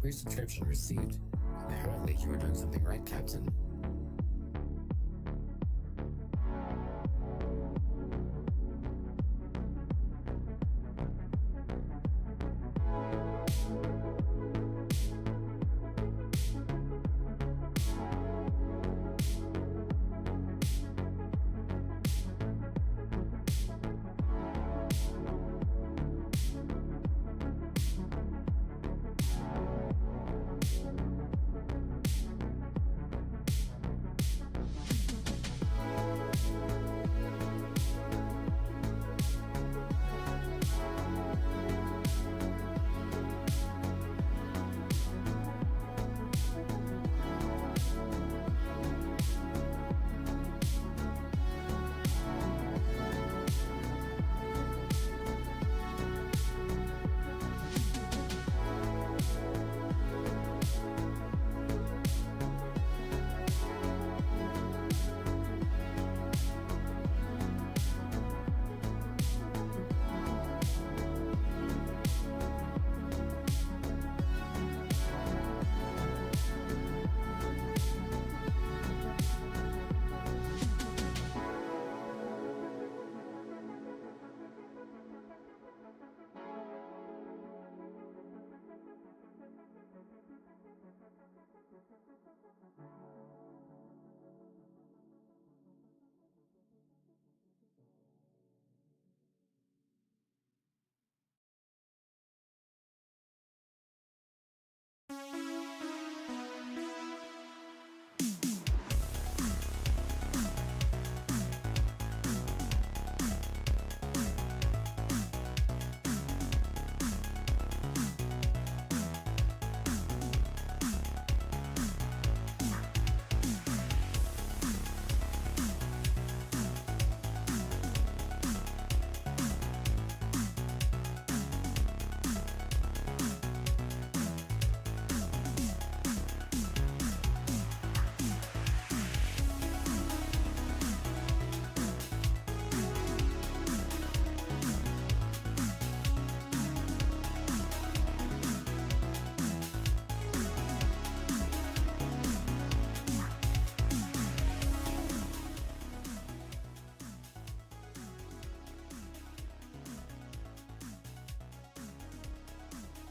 Resubscription received. Apparently you are doing something right, Captain.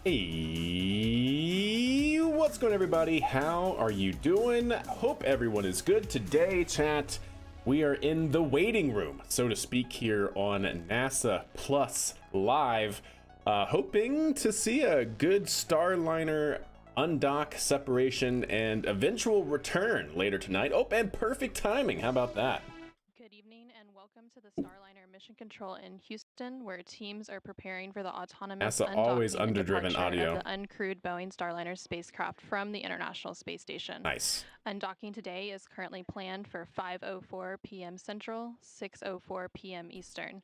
Hey, what's going on, everybody? How are you doing? Hope everyone is good. Today, chat, we are in the waiting room, so to speak, here on NASA Plus Live, hoping to see a good Starliner undock, separation, and eventual return later tonight. Oh, and perfect timing. How about that? Good evening and welcome to the Starliner Mission Control in Houston, where teams are preparing for the autonomous NASA always undocking and underdriven departure audio. of the uncrewed Boeing Starliner spacecraft from the International Space Station. Nice. Undocking today is currently planned for 5:04 p.m. Central, 6:04 p.m. Eastern.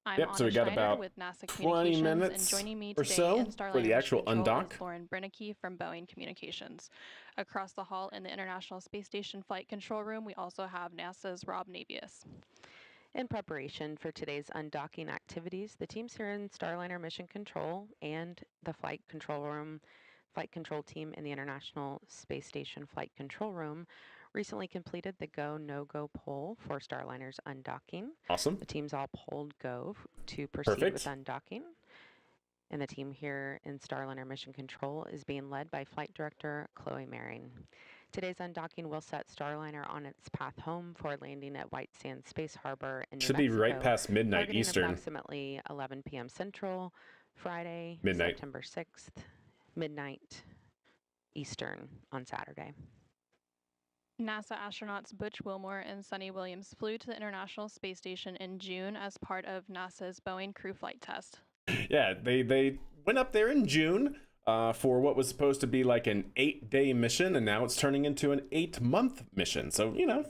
I'm Yep, so we Anna got Schneider about with NASA 20 Communications, and minutes joining me or today so in Starliner for the actual Mission Control undock. is Lauren Brennicky from Boeing Communications. Across the hall in the International Space Station Flight Control Room, we also have NASA's Rob Navius. In preparation for today's undocking activities, the teams here in Starliner Mission Control and the Flight Control Room, Flight Control team in the International Space Station Flight Control Room recently completed the go, no-go poll for Starliner's undocking. Awesome. The teams all polled go to proceed with undocking. And the team here in Starliner Mission Control is being led by Flight Director Chloe Maring. Today's undocking will set Starliner on its path home for landing at White Sands Space Harbor in New Mexico. Should be right past midnight Eastern. Approximately 11 p.m. Central, Friday, midnight. September 6th, midnight Eastern on Saturday. NASA astronauts Butch Wilmore and Sunny Williams flew to the International Space Station in June as part of NASA's Boeing crew flight test. Yeah, they went up there in June for what was supposed to be like an 8-day mission, and now it's turning into an 8-month mission. So, you know,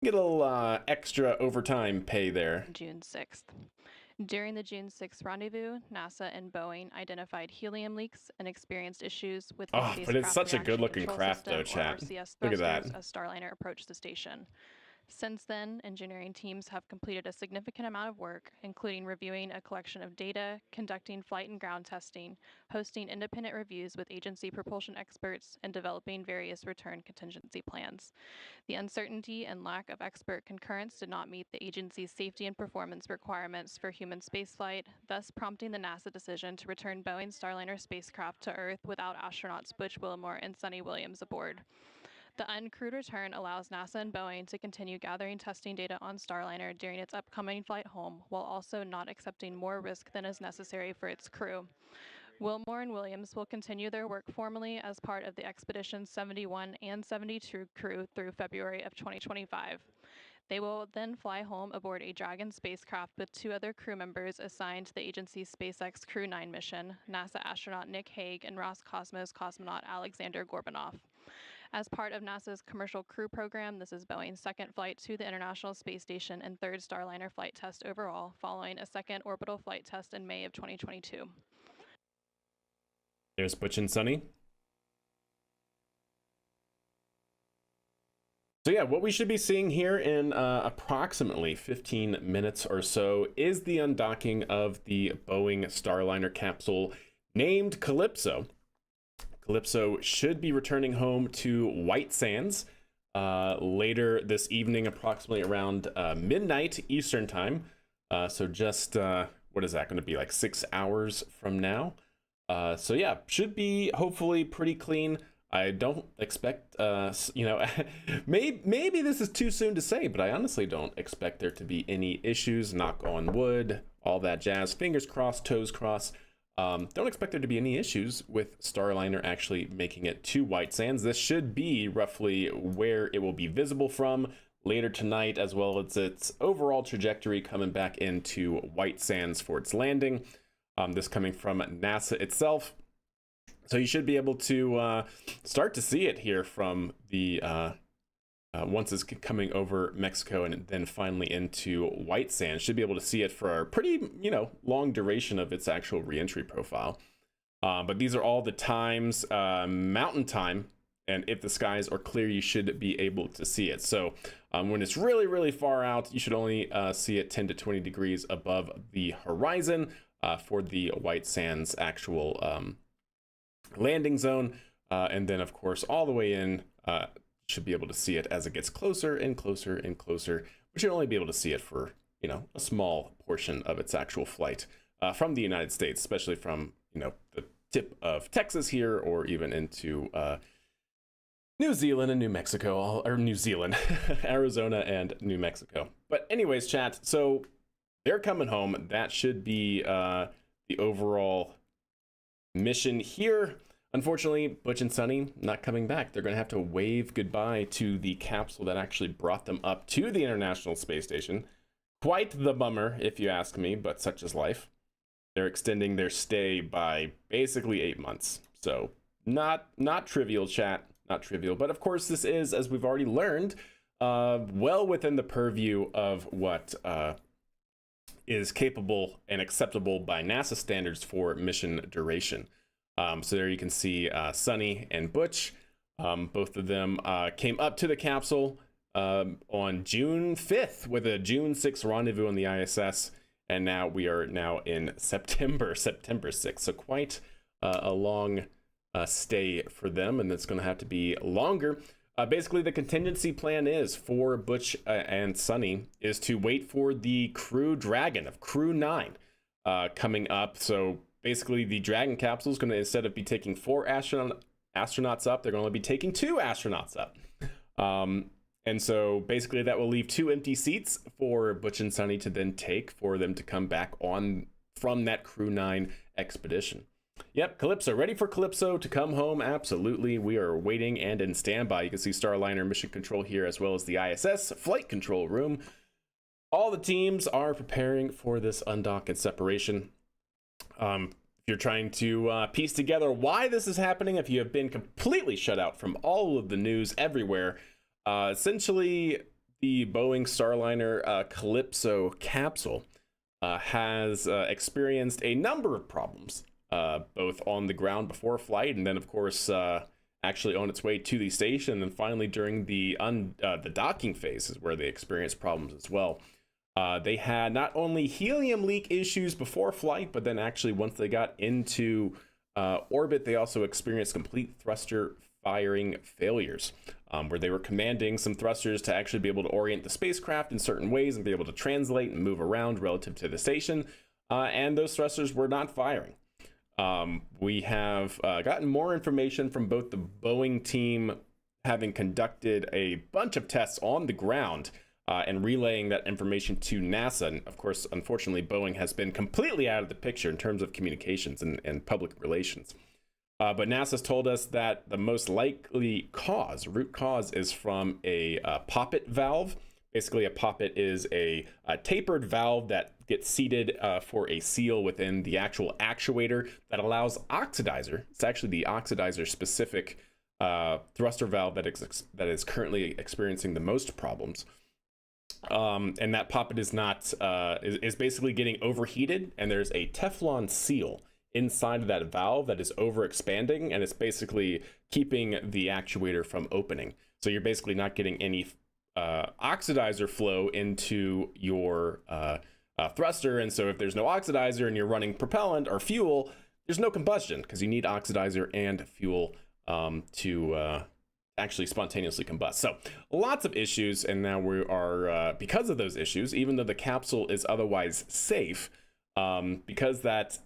get a little extra overtime pay there. June 6th. During the June 6th rendezvous, NASA and Boeing identified helium leaks and experienced issues with the but it's such a good-looking craft, though, chat. Look at that. As Starliner approached the station. Since then, engineering teams have completed a significant amount of work, including reviewing a collection of data, conducting flight and ground testing, hosting independent reviews with agency propulsion experts, and developing various return contingency plans. The uncertainty and lack of expert concurrence did not meet the agency's safety and performance requirements for human spaceflight, thus prompting the NASA decision to return Boeing Starliner spacecraft to Earth without astronauts Butch Wilmore and Sonny Williams aboard. The uncrewed return allows NASA and Boeing to continue gathering testing data on Starliner during its upcoming flight home, while also not accepting more risk than is necessary for its crew. Wilmore and Williams will continue their work formally as part of the Expedition 71 and 72 crew through February of 2025. They will then fly home aboard a Dragon spacecraft with 2 other crew members assigned to the agency's SpaceX Crew 9 mission, NASA astronaut Nick Hague and Roscosmos cosmonaut Alexander Gorbanov. As part of NASA's Commercial Crew Program, this is Boeing's second flight to the International Space Station and third Starliner flight test overall, following a second orbital flight test in May of 2022. There's Butch and Sonny. So yeah, what we should be seeing here in approximately 15 minutes or so is the undocking of the Boeing Starliner capsule named Calypso. Calypso should be returning home to White Sands later this evening, approximately around midnight Eastern time. So just, what is that going to be, like 6 hours from now? So yeah, should be hopefully pretty clean. I don't expect, maybe this is too soon to say, but I honestly don't expect there to be any issues. Knock on wood, all that jazz. Fingers crossed, toes crossed. Don't expect there to be any issues with Starliner actually making it to White Sands. This should be roughly where it will be visible from later tonight, as well as its overall trajectory coming back into White Sands for its landing. This coming from NASA itself. So you should be able to start to see it here from the once it's coming over Mexico and then finally into White Sands. Should be able to see it for a pretty, long duration of its actual reentry profile. But these are all the times, mountain time, and if the skies are clear, you should be able to see it. So when it's really, really far out, you should only see it 10 to 20 degrees above the horizon for the White Sands actual landing zone. And then, of course, all the way in, should be able to see it as it gets closer and closer and closer, but you'll only be able to see it for, a small portion of its actual flight from the United States, especially from, the tip of Texas here, or even into New Zealand and New Mexico, or New Zealand, Arizona and New Mexico. But anyways, chat, so they're coming home. That should be the overall mission here. Unfortunately, Butch and Sonny not coming back. They're going to have to wave goodbye to the capsule that actually brought them up to the International Space Station. Quite the bummer, if you ask me, but such is life. They're extending their stay by basically 8 months. So not trivial, chat, not trivial. But of course, this is, as we've already learned, well within the purview of what is capable and acceptable by NASA standards for mission duration. So there you can see Sonny and Butch. Both of them came up to the capsule on June 5th with a June 6th rendezvous on the ISS. And now we are in September 6th. So quite a long stay for them. And it's going to have to be longer. Basically, the contingency plan is for Butch and Sonny is to wait for the Crew Dragon of Crew 9 coming up. So basically, the Dragon capsule is going to, instead of be taking 4 astronauts up, they're going to be taking 2 astronauts up. And so basically that will leave 2 empty seats for Butch and Sonny to then take for them to come back on from that Crew 9 expedition. Yep, Calypso, ready for Calypso to come home. Absolutely. We are waiting and in standby. You can see Starliner mission control here, as well as the ISS flight control room. All the teams are preparing for this undock and separation. If you're trying to piece together why this is happening, if you have been completely shut out from all of the news everywhere, essentially the Boeing Starliner Calypso capsule has experienced a number of problems, both on the ground before flight, and then of course actually on its way to the station. And finally, during the docking phase is where they experienced problems as well. They had not only helium leak issues before flight, but then actually once they got into orbit, they also experienced complete thruster firing failures, where they were commanding some thrusters to actually be able to orient the spacecraft in certain ways and be able to translate and move around relative to the station, and those thrusters were not firing. We have gotten more information from both the Boeing team, having conducted a bunch of tests on the ground and relaying that information to NASA. And of course, unfortunately, Boeing has been completely out of the picture in terms of communications and public relations. But NASA's told us that the most likely root cause, is from a poppet valve. Basically, a poppet is a tapered valve that gets seated for a seal within the actual actuator that allows oxidizer. It's actually the oxidizer-specific thruster valve that is currently experiencing the most problems. And that poppet is basically getting overheated, and there's a Teflon seal inside of that valve that is overexpanding, and it's basically keeping the actuator from opening. So you're basically not getting any oxidizer flow into your thruster, and so if there's no oxidizer and you're running propellant or fuel, there's no combustion, because you need oxidizer and fuel to actually spontaneously combust. So lots of issues, and now we are, because of those issues, even though the capsule is otherwise safe, because that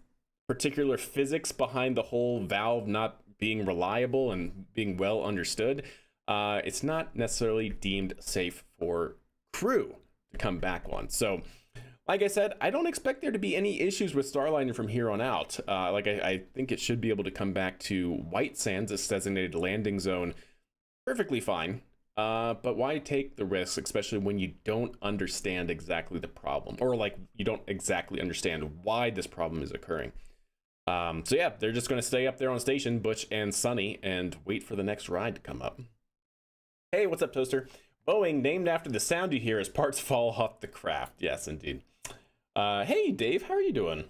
particular physics behind the whole valve not being reliable and being well understood, it's not necessarily deemed safe for crew to come back on. So like I said, I don't expect there to be any issues with Starliner from here on out. I think it should be able to come back to White Sands, its designated landing zone, perfectly fine. But why take the risk, especially when you don't understand exactly the problem, or like you don't exactly understand why this problem is occurring. So yeah, they're just going to stay up there on station, Butch and Sunny, and wait for the next ride to come up. Hey, what's up, Toaster? Boeing, named after the sound you hear as parts fall off the craft. Yes, indeed. Hey, Dave, how are you doing?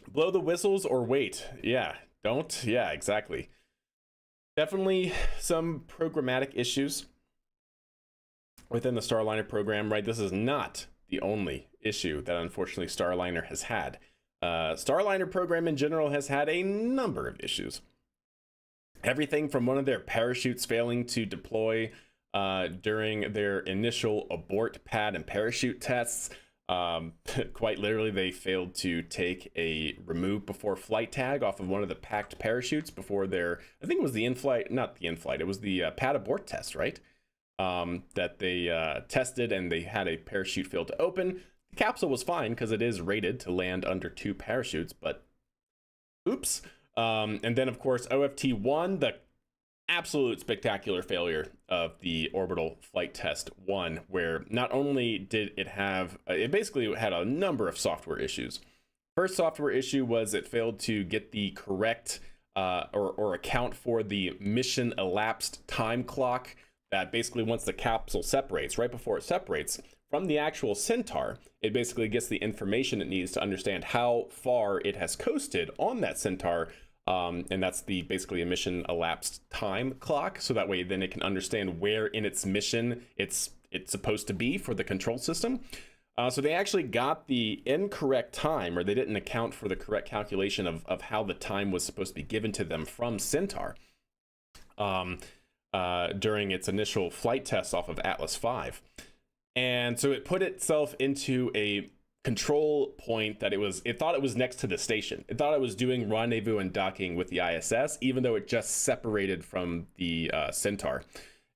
Blow the whistles or wait? Yeah, don't. Yeah, exactly. Definitely some programmatic issues within the Starliner program, right? This is not the only issue that unfortunately Starliner has had. Starliner program in general has had a number of issues. Everything from one of their parachutes failing to deploy during their initial abort pad and parachute tests. Quite literally, they failed to take a remove before flight tag off of one of the packed parachutes before their, I think it was the in-flight, not the in-flight, it was the pad abort test, right? That they tested, and they had a parachute fail to open. The capsule was fine because it is rated to land under 2 parachutes, but oops. And then, of course, OFT-1, the absolute spectacular failure of the orbital flight test 1, where not only did it have, it basically had a number of software issues. First software issue was it failed to get the correct or account for the mission elapsed time clock, that basically once the capsule separates, right before it separates from the actual Centaur, it basically gets the information it needs to understand how far it has coasted on that Centaur. And that's the basically a mission elapsed time clock. So that way then it can understand where in its mission it's supposed to be for the control system. So they actually got the incorrect time, or they didn't account for the correct calculation of how the time was supposed to be given to them from Centaur during its initial flight test off of Atlas V. And so it put itself into a control point that it thought it was next to the station. It thought it was doing rendezvous and docking with the ISS, even though it just separated from the Centaur.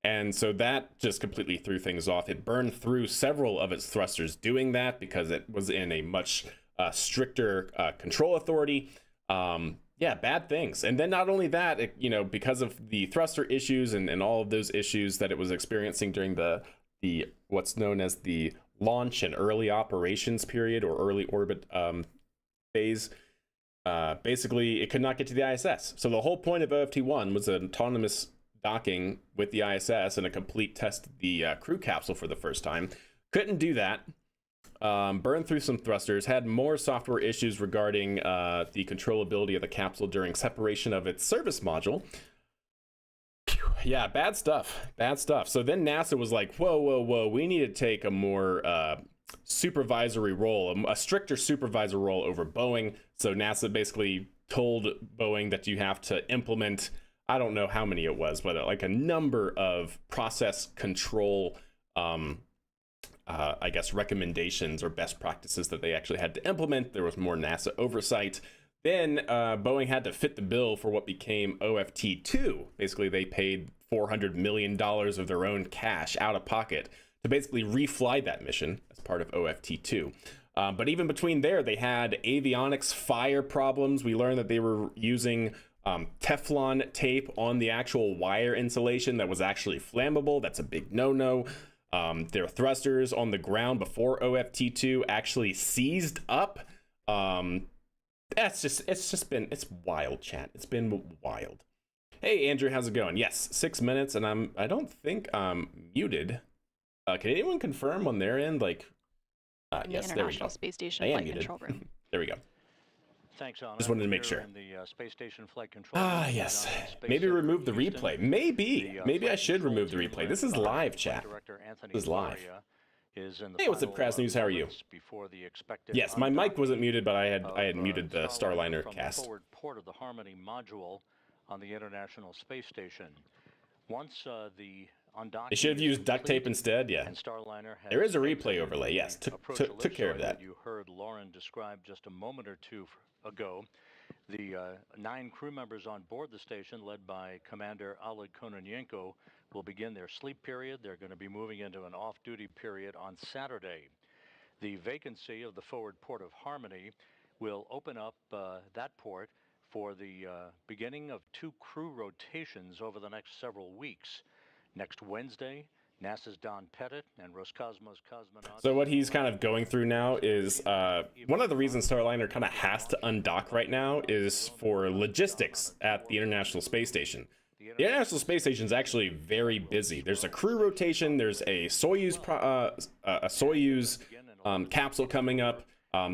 And so that just completely threw things off. It burned through several of its thrusters doing that because it was in a much stricter control authority. Yeah, bad things. And then not only that, because of the thruster issues and all of those issues that it was experiencing during the what's known as the launch and early operations period, or early orbit phase, basically it could not get to the ISS. So the whole point of OFT-1 was an autonomous docking with the ISS and a complete test of the crew capsule for the first time. Couldn't do that. Burned through some thrusters, had more software issues regarding the controllability of the capsule during separation of its service module. Yeah, bad stuff. Bad stuff. So then NASA was like, whoa, whoa, whoa, we need to take a more supervisory role, a stricter supervisor role over Boeing. So NASA basically told Boeing that you have to implement, I don't know how many it was, but like a number of process control, I guess, recommendations or best practices that they actually had to implement. There was more NASA oversight. Then Boeing had to fit the bill for what became OFT-2. Basically, they paid $400 million of their own cash out of pocket to basically refly that mission as part of OFT-2. But even between there, they had avionics fire problems. We learned that they were using Teflon tape on the actual wire insulation that was actually flammable. That's a big no-no. Their thrusters on the ground before OFT-2 actually seized up. It's wild, chat. It's been wild. Hey, Andrew, how's it going? Yes, 6 minutes, and I don't think I'm muted. Can anyone confirm on their end? Like, yes, there we go. International Space Station I am Flight muted. Control Room. There we go. Thanks, Anna. Just wanted to make sure. In the Space Station Flight Control Room, Yes. Space Maybe Center remove the in Houston. replay. Maybe I Flight should Control remove the Team replay. led This is by live, Flight chat. Director Anthony This is live. Floria is in the Hey, what's up, final, Crass News? How are you? moments before the expected Yes, my mic undocking wasn't muted, but I had of, muted the Starliner from cast. the forward port of the Harmony module on the International Space Station. Once the undocking They should have is used duct tape complete instead. Yeah, and Starliner has there is a replay exited overlay. the Yes, approach took care of ellipsoid that. you heard Lauren describe just a moment or two ago. The 9 crew members on board the station, led by Commander Oleg Kononenko, will begin their sleep period. They're going to be moving into an off-duty period on Saturday. The vacancy of the forward port of Harmony will open up that port for the beginning of 2 crew rotations over the next several weeks. Next Wednesday, NASA's Don Pettit and Roscosmos cosmonauts. So what he's kind of going through now is one of the reasons Starliner kind of has to undock right now is for logistics at the International Space Station. The International Space Station is actually very busy. There's a crew rotation. There's a Soyuz capsule coming up.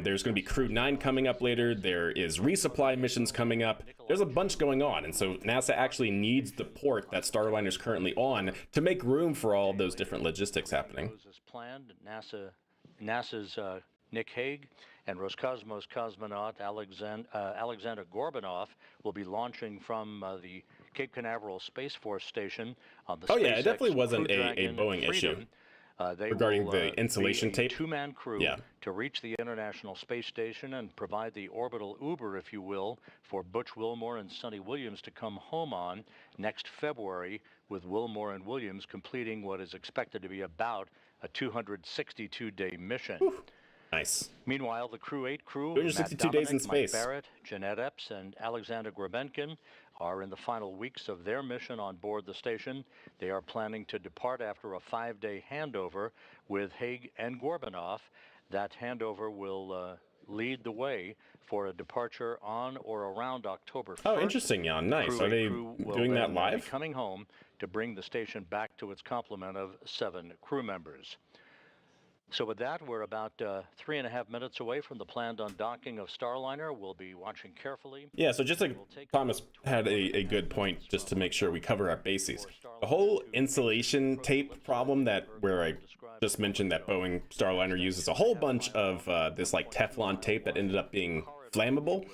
There's going to be Crew 9 coming up later. There is resupply missions coming up. There's a bunch going on, and so NASA actually needs the port that Starliner is currently on to make room for all of those different logistics happening. As planned, NASA's Nick Hague and Roscosmos cosmonaut Alexander Gorbanov will be launching from the Cape Canaveral Space Force Station on the Oh yeah, it definitely SpaceX wasn't Crew a Dragon Boeing issue. Freedom. They Regarding will, the insulation be a tape? two-man crew Yeah. to reach the International Space Station and provide the orbital Uber, if you will, for Butch Wilmore and Sonny Williams to come home on next February, with Wilmore and Williams completing what is expected to be about a 262-day mission. Whew. Nice. Meanwhile, the Crew 8 crew, 262 Matt days in Dominic, Mike space. Barrett, Jeanette Epps, and Alexander Grebenkin, are in the final weeks of their mission on board the station. They are planning to depart after a 5-day handover with Hague and Gorbanov. That handover will lead the way for a departure on or around October 1st. Oh, interesting, Jan. Nice. Crew Are 8 they crew will doing that then live? be coming home to bring the station back to its complement of 7 crew members. So with that, we're about 3.5 minutes away from the planned undocking of Starliner. We'll be watching carefully. Yeah, so just like Thomas had a good point, just to make sure we cover our bases. The whole insulation tape problem where I just mentioned that Boeing Starliner uses a whole bunch of this like Teflon tape that ended up being flammable.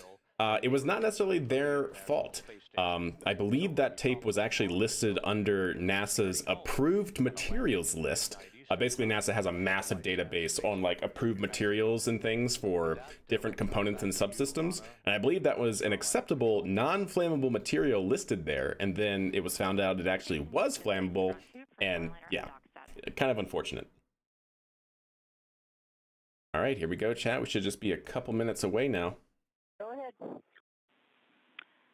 It was not necessarily their fault. I believe that tape was actually listed under NASA's approved materials list. Basically, NASA has a massive database on like approved materials and things for different components and subsystems. And I believe that was an acceptable non-flammable material listed there. And then it was found out it actually was flammable. And yeah, kind of unfortunate. All right, here we go, chat. We should just be a couple minutes away now. Go ahead.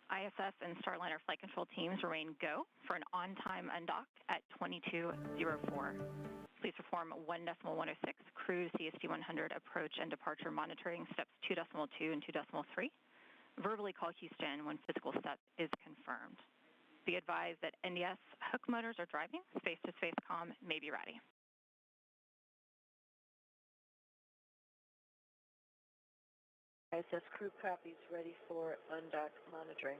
ISS and Starliner flight control teams remain go for an on-time undock at 22:04. Please perform 1.106 cruise CST 100 approach and departure monitoring steps 2.2 and 2.3. Verbally call Houston when physical step is confirmed. Be advised that NDS hook motors are driving. Space-to-space comm may be ready. ISS crew copies ready for undock monitoring.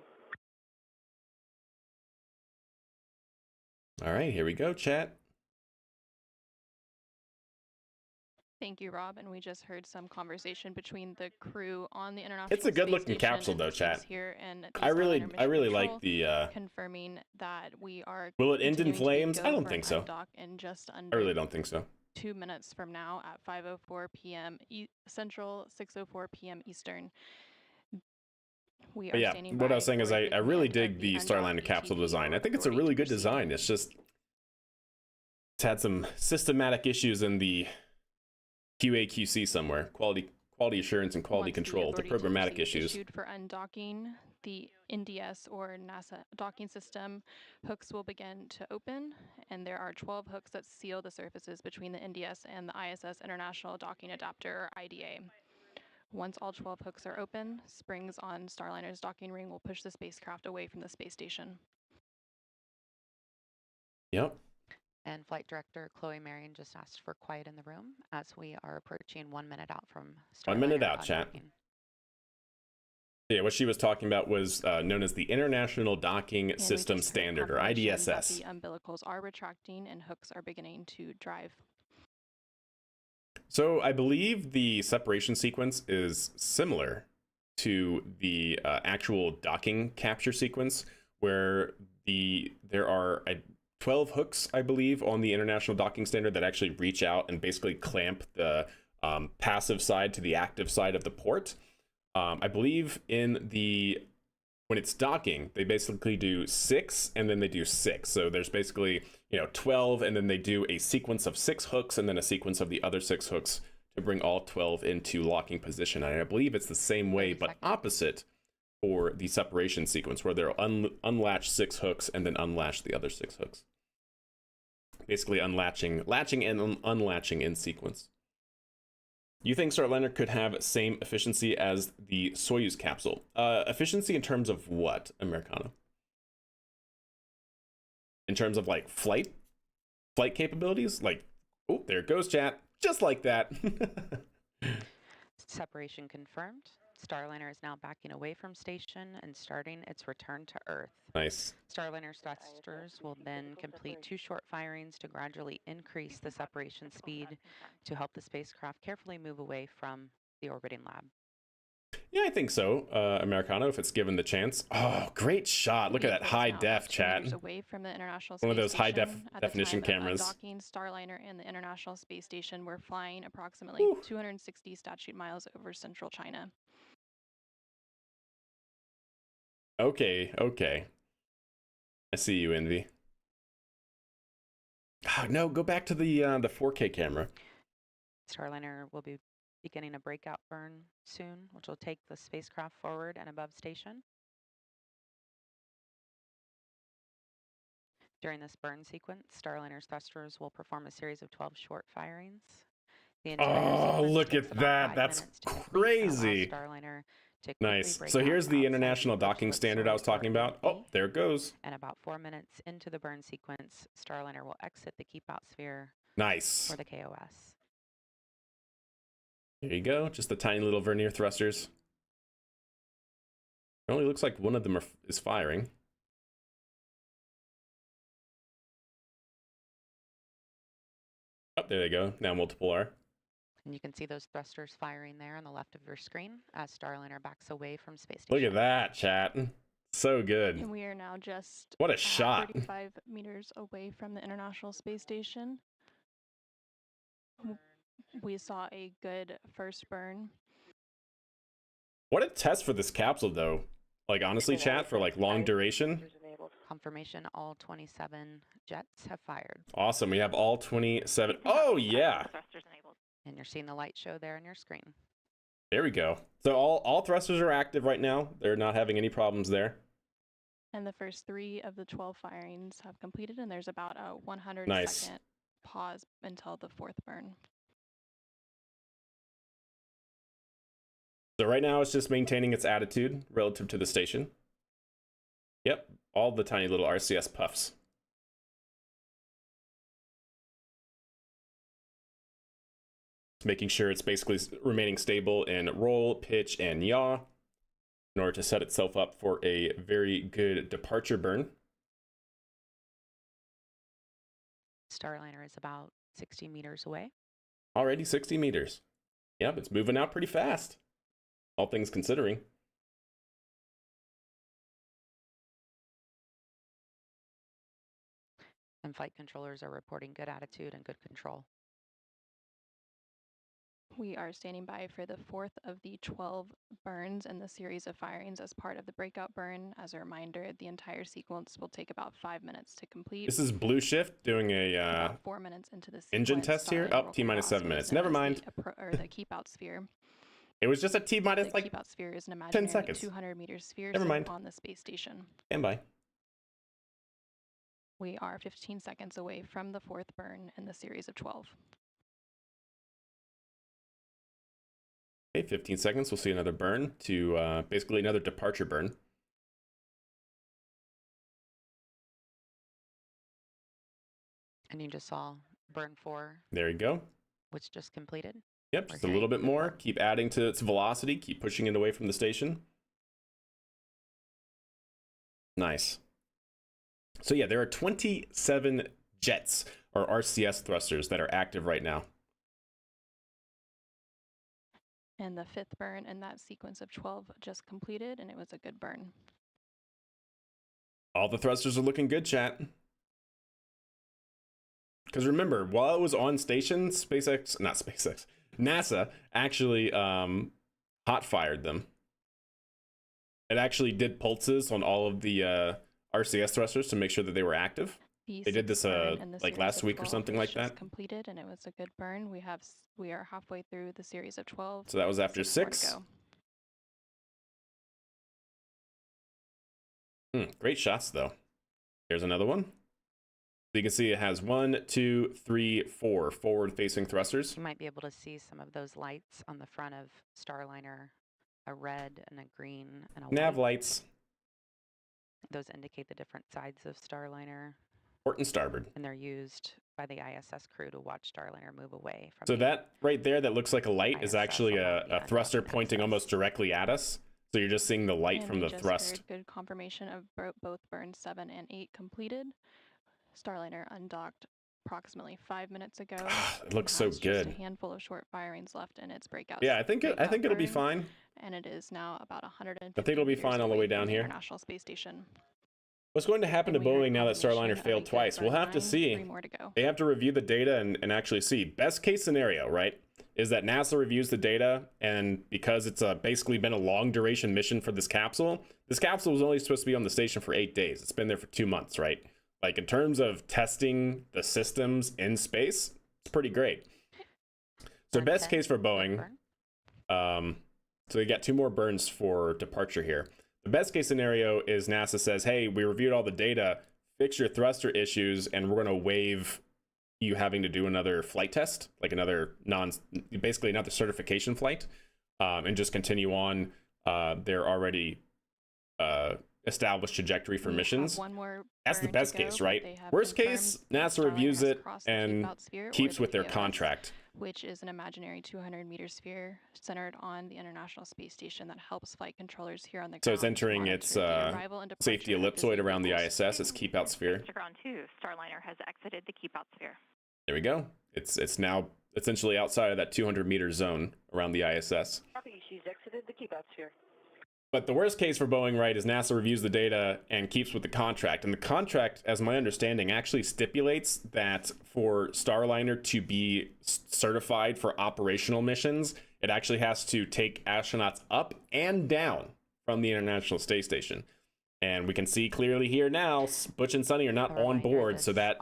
All right, here we go, chat. Thank you, Rob. And we just heard some conversation between the crew on the International It's a good Space looking Station capsule and though, the teams chat. here in the I really Starliner Mission like Control, the confirming that we are will it end in continuing to be flames? go I don't for think an so. undock in just I under really don't think so. 2 minutes from now at 5:04 p.m. Central, 6:04 p.m. Eastern. We But are yeah, standing what by I was saying is for I the really command dig of the undock Starliner capsule ETP design. I think it's a authority really to good proceed. design. It's just it's had some systematic issues in the QA/QC somewhere, quality assurance and quality Once the control, the authority to programmatic proceed issues. issued for undocking, the NDS or NASA docking system hooks will begin to open, and there are 12 hooks that seal the surfaces between the NDS and the ISS International Docking Adapter, or IDA. Once all 12 hooks are open, springs on Starliner's docking ring will push the spacecraft away from the space station. Yep. And Flight Director Chloe Marion just asked for quiet in the room as we are approaching 1 minute out from Starliner 1 minute out, chat. undocking. Yeah, what she was talking about was known as the International Docking And we System just heard Standard, or confirmation that IDSS. the umbilicals are retracting and hooks are beginning to drive. So I believe the separation sequence is similar to the actual docking capture sequence, where there are 12 hooks, I believe, on the International Docking Standard that actually reach out and basically clamp the passive side to the active side of the port. I believe when it's docking, they basically do 6 and then they do 6. So there's basically 12, and then they do a sequence of 6 hooks and then a sequence of the other 6 hooks to bring all 12 into locking position. And I believe it's the same way, but opposite for the separation sequence, where they'll unlatch 6 hooks and then unlatch the other 6 hooks. Basically latching and unlatching in sequence. You think Starliner could have same efficiency as the Soyuz capsule? Efficiency in terms of what, Americano? In terms of like flight capabilities? Like, oh, there it goes, chat. Just like that. Separation confirmed. Starliner is now backing away from station and starting its return to Earth. Nice. Starliner thrusters will then complete 2 short firings to gradually increase the separation speed to help the spacecraft carefully move away from the orbiting lab. Yeah, I think so, Americano, if it's given the chance. Oh, great shot. Look at that high def, chat. Away from the International One of Space those high Station. definition At the time cameras. of undocking, Starliner and the International Space Station were flying approximately 260 statute miles over central China. Okay. I see you, Envy. Oh, no, go back to the 4K camera. Starliner will be beginning a breakout burn soon, which will take the spacecraft forward and above station. During this burn sequence, Starliner's thrusters will perform a series of 12 short firings. The entire sequence look takes at about that. 5 That's minutes to complete. crazy. That allows Starliner to Nice. quickly So break here's out the outside International the Docking approach Standard I was talking about. Oh, there it goes. And about 4 minutes into the burn sequence, Starliner will exit the keep out sphere Nice. for the KOS. There you go. Just the tiny little vernier thrusters. It only looks like one of them is firing. Oh, there they go. Now multiple are. And you can see those thrusters firing there on the left of your screen as Starliner backs away from space station. Look at that, chat. So good. And we are now just what a shot. 35 meters away from the International Space Station. We saw a good first burn. What a test for this capsule, though. Like, honestly, chat, for like long duration. Confirmation, all 27 jets have fired. Awesome. We have all 27. Oh, yeah. And you're seeing the light show there on your screen. There we go. So all thrusters are active right now. They're not having any problems there. And the first 3 of the 12 firings have completed, and there's about a 100-second pause until the 4th burn. So right now it's just maintaining its attitude relative to the station. Yep, all the tiny little RCS puffs. Making sure it's basically remaining stable in roll, pitch, and yaw in order to set itself up for a very good departure burn. Starliner is about 60 meters away. Already 60 meters. Yep, it's moving out pretty fast, all things considering. And flight controllers are reporting good attitude and good control. We are standing by for the fourth of the 12 burns in the series of firings as part of the breakout burn. As a reminder, the entire sequence will take about 5 minutes to complete. This is Blue Shift doing a About 4 minutes into the engine sequence, test here. Starliner Oh, will T-minus cross 7 what minutes. is known Never as mind. the keep out sphere. It was just a T-minus The like keep out sphere is an 10 imaginary seconds. 200-meter sphere Never mind. on the space station. Stand by. We are 15 seconds away from the fourth burn in the series of 12. Okay, 15 seconds. We'll see another burn to basically another departure burn. And you just saw burn 4, There you go. which just completed. Yep, just a little bit more. Keep adding to its velocity. Keep pushing it away from the station. Nice. So yeah, there are 27 jets or RCS thrusters that are active right now. And the fifth burn in that sequence of 12 just completed, and it was a good burn. All the thrusters are looking good, chat. Because remember, while it was on station, NASA actually hot fired them. It actually did pulses on all of the RCS thrusters to make sure that they were active. They did this like last week or something like that. Completed, and it was a good burn. We are halfway through the series of 12. So that was after 6 more to go. Great shots though. Here's another one. So you can see it has 1, 2, 3, 4 forward-facing thrusters. You might be able to see some of those lights on the front of Starliner, a red and a green and a Nav white. lights. Those indicate the different sides of Starliner. Port and starboard. And they're used by the ISS crew to watch Starliner move away from. So that right there that looks like a light is ISS actually a thruster Undocking pointing access. almost directly at us. So you're just seeing the light And from we the just thrust. heard good confirmation of both burns 7 and 8 completed. Starliner undocked approximately 5 minutes ago. It looks so good. Just a handful of short firings left in its breakout. Yeah, I think it'll be burn, fine. And it is now about 150 I think it'll be fine all the way down here. International Space Station. What's going to happen to And we heard Boeing now that confirmation Starliner of a failed good twice? We'll burn have to 9, see. 3 more to go. They have to review the data and actually see. Best case scenario, right, is that NASA reviews the data, and because it's basically been a long duration mission for this capsule was only supposed to be on the station for 8 days. It's been there for 2 months, right? Like in terms of testing the systems in space, it's pretty great. So Burn best 10, case for good Boeing, burn. so they got 2 more burns for departure here. The best case scenario is NASA says, hey, we reviewed all the data, fix your thruster issues, and we're going to waive you having to do another flight test, like basically another certification flight, and just continue on their already established trajectory for missions. One more That's the burn best to go, case, but right? they have Worst confirmed case, that NASA Starliner reviews has it crossed the and keep-out sphere, or keeps the with their POS, contract. which is an imaginary 200-meter sphere centered on the International Space Station that helps flight controllers here on the ground. So it's entering its safety ellipsoid around the ISS, its keep-out sphere. To ground 2, Starliner has exited the keep-out sphere. There we go. It's now essentially outside of that 200-meter zone around the ISS. Copy, she's exited the keep-out sphere. But the worst case for Boeing, right, is NASA reviews the data and keeps with the contract. And the contract, as my understanding, actually stipulates that for Starliner to be certified for operational missions, it actually has to take astronauts up and down from the International Space Station. And we can see clearly here now, Butch and Sunny are not on board, so that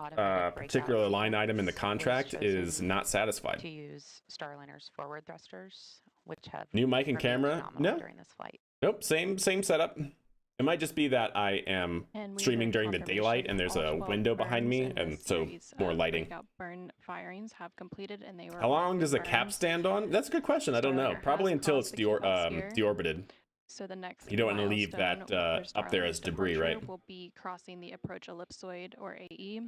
particular line item in the contract is not satisfied. To use Starliner's forward thrusters, which have New mic and remained camera? nominal No. during this flight. Nope, same setup. It might just be that I am And we streaming heard during the confirmation daylight and there's all a 12 window behind me, burns in and this so series more of lighting. breakout burn firings have completed, and they were How all long good does the cap burns. stand on? That's a good question. I don't know. Starliner Probably has until it's crossed the keep-out sphere. deorbited. So the next You don't wanna leave milestone that, for up there as Starliner's debris, departure right? will be crossing the approach ellipsoid, or AE.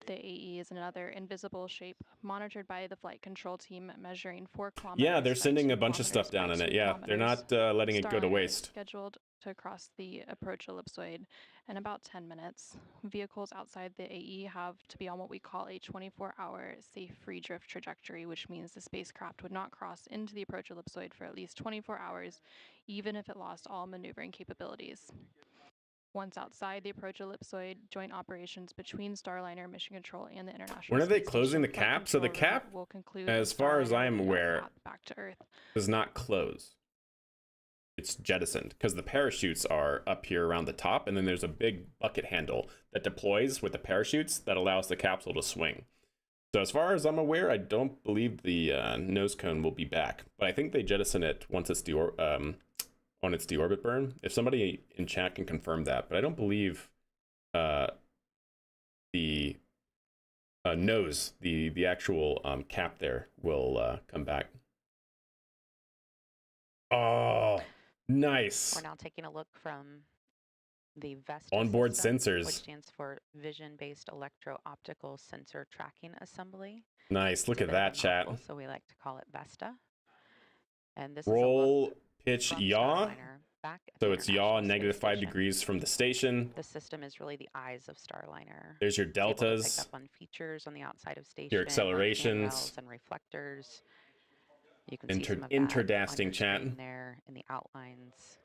The AE is another invisible shape monitored by the flight control team, measuring 4 kilometers. Yeah, they're by sending 2 a bunch of stuff down kilometers in by it. 2 Yeah, they're kilometers. not letting it go to Starliner is waste. scheduled to cross the approach ellipsoid in about 10 minutes. Vehicles outside the AE have to be on what we call a 24-hour safe free drift trajectory, which means the spacecraft would not cross into the approach ellipsoid for at least 24 hours, even if it lost all maneuvering capabilities. Once outside the approach ellipsoid, joint operations between Starliner Mission Control and the International When are they Space closing Station the Flight cap? So the Control Room cap, will conclude as when far as Starliner I am will begin aware, path back to Earth. does not close. It's jettisoned because the parachutes are up here around the top, and then there's a big bucket handle that deploys with the parachutes that allows the capsule to swing. So as far as I'm aware, I don't believe the nose cone will be back, but I think they jettison it once it's on its deorbit burn. If somebody in chat can confirm that, but I don't believe the nose, the actual cap there will come back. Oh, nice. We're now taking a look from the VESTA Onboard system, sensors. which stands for Vision-Based Electro-Optical Sensor Tracking Assembly. Nice. Look It's a at bit of a that, chat. mouthful, so we like to call it VESTA. And this Roll, is a look pitch, from yaw. Starliner back at So the it's yaw, International Space -5 Station. degrees from the station. The system is really the eyes of Starliner. There's your It's able to pick deltas, up on features on the outside of station, your like accelerations. handrails and reflectors. You can see some of that on Interdasting, your chat. screen there in the outlines.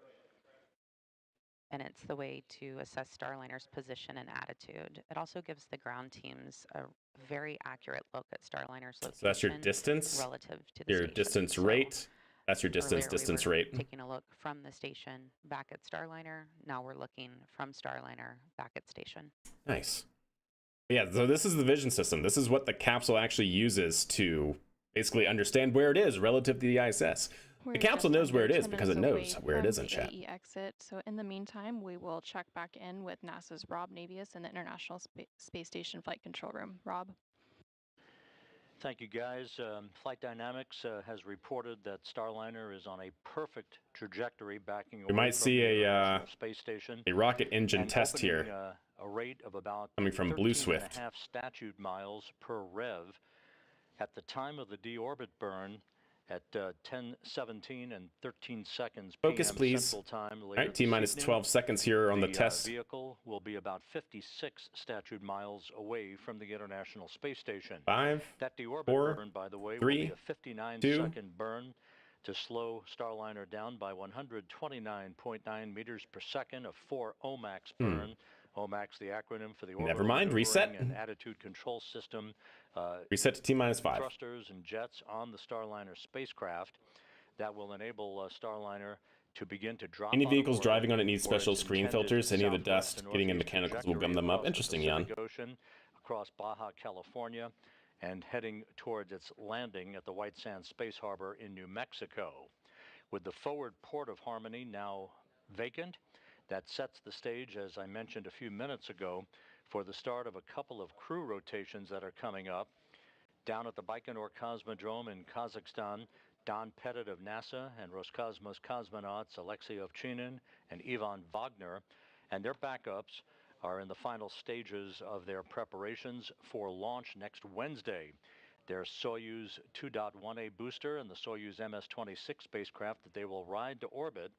And it's the way to assess Starliner's position and attitude. It also gives the ground teams a very accurate look at Starliner's location. So that's your distance, relative to the your station. distance So rate. That's your distance, earlier we distance were rate. taking a look from the station back at Starliner. Now we're looking from Starliner back at station. Nice. Yeah, so this is the vision system. This is what the capsule actually uses to basically understand where it is relative to the ISS. We're The capsule just knows where it under is 10 because it minutes knows away where it from is in the chat. AE exit. So in the meantime, we will check back in with NASA's Rob Navius in the International Space Station Flight Control Room. Rob? Thank you, guys. Flight Dynamics has reported that Starliner is on a perfect trajectory backing away We might from see the International Space Station. a rocket engine and test opening, here a rate of about coming from Blue Swift. 13.5 statute miles per rev. At the time of the deorbit burn at 10:17 and 13 seconds Focus, p.m. please. Central Time later All right, this T-minus evening, 12 seconds here on the test. vehicle will be about 56 statute miles away from the International Space Station. 5, That deorbit 4, burn, by the way, 3, will be a 59-second 2. burn to slow Starliner down by 129.9 meters per second, a 4 OMAX burn. OMAX, the acronym for the Never Orbital mind, Maneuvering reset. and Attitude Control System. Reset to T-minus 5. Thrusters and jets on the Starliner spacecraft that will enable Starliner to begin to drop Any out of vehicles orbit driving on it need for special its screen intended filters. Any of the southwest dust to getting in northeast mechanicals will gum trajectory them up. across the Interesting, Jan. Pacific Ocean, across Baja California, and heading towards its landing at the White Sands Space Harbor in New Mexico. With the forward port of Harmony now vacant, that sets the stage, as I mentioned a few minutes ago, for the start of a couple of crew rotations that are coming up. Down at the Baikonur Cosmodrome in Kazakhstan, Don Pettit of NASA and Roscosmos cosmonauts Alexei Ovchinin and Ivan Wagner and their backups are in the final stages of their preparations for launch next Wednesday. Their Soyuz 2.1A booster and the Soyuz MS-26 spacecraft that they will ride to orbit.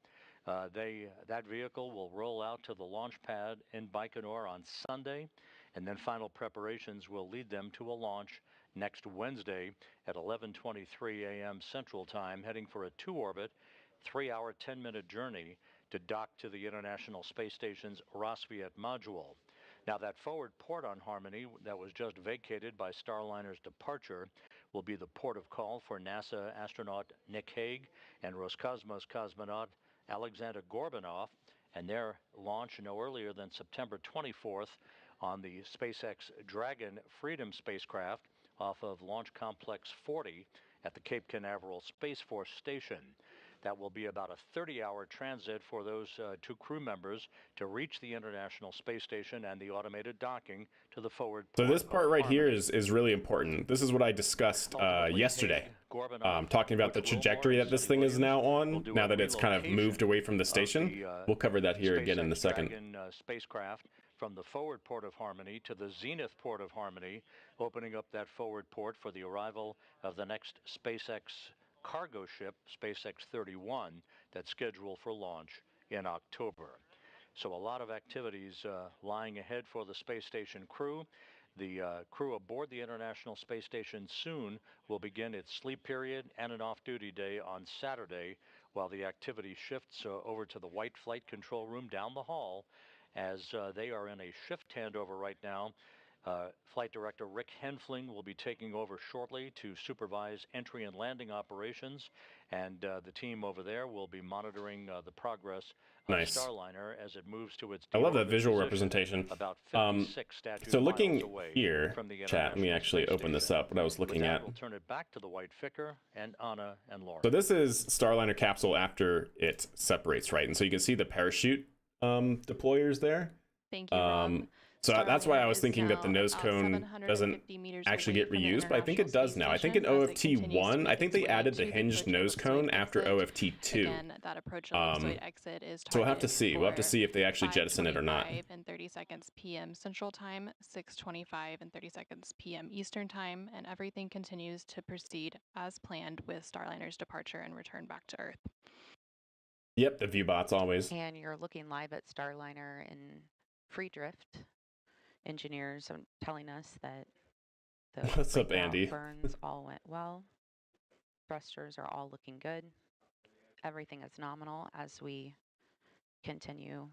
That vehicle will roll out to the launch pad in Baikonur on Sunday, and then final preparations will lead them to a launch next Wednesday at 11:23 a.m. Central Time, heading for a 2-orbit, 3-hour, 10-minute journey to dock to the International Space Station's Rassvet module. Now, that forward port on Harmony that was just vacated by Starliner's departure will be the port of call for NASA astronaut Nick Hague and Roscosmos cosmonaut Alexander Gorbanov, and their launch no earlier than September 24th on the SpaceX Dragon Freedom spacecraft off of Launch Complex 40 at the Cape Canaveral Space Force Station. That will be about a 30-hour transit for those 2 crew members to reach the International Space Station and the automated docking to the forward port. So this part right here Harmony. is really important. This is what I discussed Ultimately, yesterday. Hague, Gorbanov, Talking about the Butch Wilmore, trajectory and that this Sonny thing is Williams now will on, do now a that it's kind of relocation moved away from the of station. the, We'll cover that here again in SpaceX a second. Dragon spacecraft from the forward port of Harmony to the zenith port of Harmony, opening up that forward port for the arrival of the next SpaceX cargo ship, SpaceX 31, that's scheduled for launch in October. So a lot of activities lying ahead for the space station crew. The crew aboard the International Space Station soon will begin its sleep period and an off-duty day on Saturday, while the activity shifts over to the White Flight Control Room down the hall, as they are in a shift handover right now. Flight Director Rick Henfling will be taking over shortly to supervise entry and landing operations, and the team over there will be monitoring the progress of Nice. Starliner as it moves to its I love that deorbit visual position representation. about 56 statute So miles looking away here, from the chat, let me International actually Space open this Station. up, what I was looking With that, at. we'll turn it back to the White Ficker and Anna and Laura. So this is Starliner capsule after it separates, right? And so you can see the parachute deployers there. Thank you, Rob. So that's why I Starliner was is thinking that the now nose about cone 750 doesn't meters actually away get from the reused, but I think it International does now. I Space think in Station as it OFT continues to 1, I make think its they way added the to hinged approach nose ellipsoid cone after exit. OFT 2. Again, that approach ellipsoid exit is So we'll have to targeted see. We'll have to for see if they actually jettison it or not. 5:25 and 30 seconds p.m. Central Time, 6:25 and 30 seconds p.m. Eastern Time, and everything continues to proceed as planned with Starliner's departure and return back to Earth. Yep, the viewbots always. And you're looking live at Starliner in free drift. Engineers are telling us that the What's up, breakout Andy? burns all went well. Thrusters are all looking good. Everything is nominal as we continue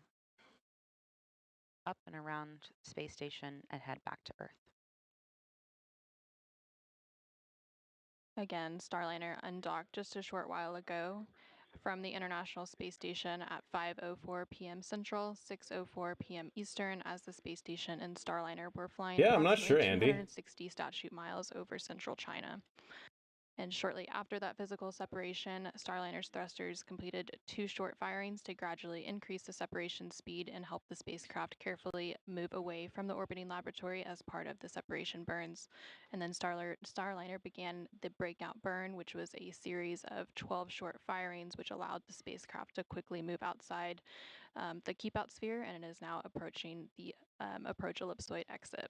up and around space station and head back to Earth. Again, Starliner undocked just a short while ago from the International Space Station at 5:04 p.m. Central, 6:04 p.m. Eastern, as the space station and Starliner were flying Yeah, I'm not sure, approximately Andy. 260 statute miles over central China. And shortly after that physical separation, Starliner's thrusters completed 2 short firings to gradually increase the separation speed and help the spacecraft carefully move away from the orbiting laboratory as part of the separation burns. And then Starliner began the breakout burn, which was a series of 12 short firings, which allowed the spacecraft to quickly move outside the keep out sphere, and it is now approaching the approach ellipsoid exit.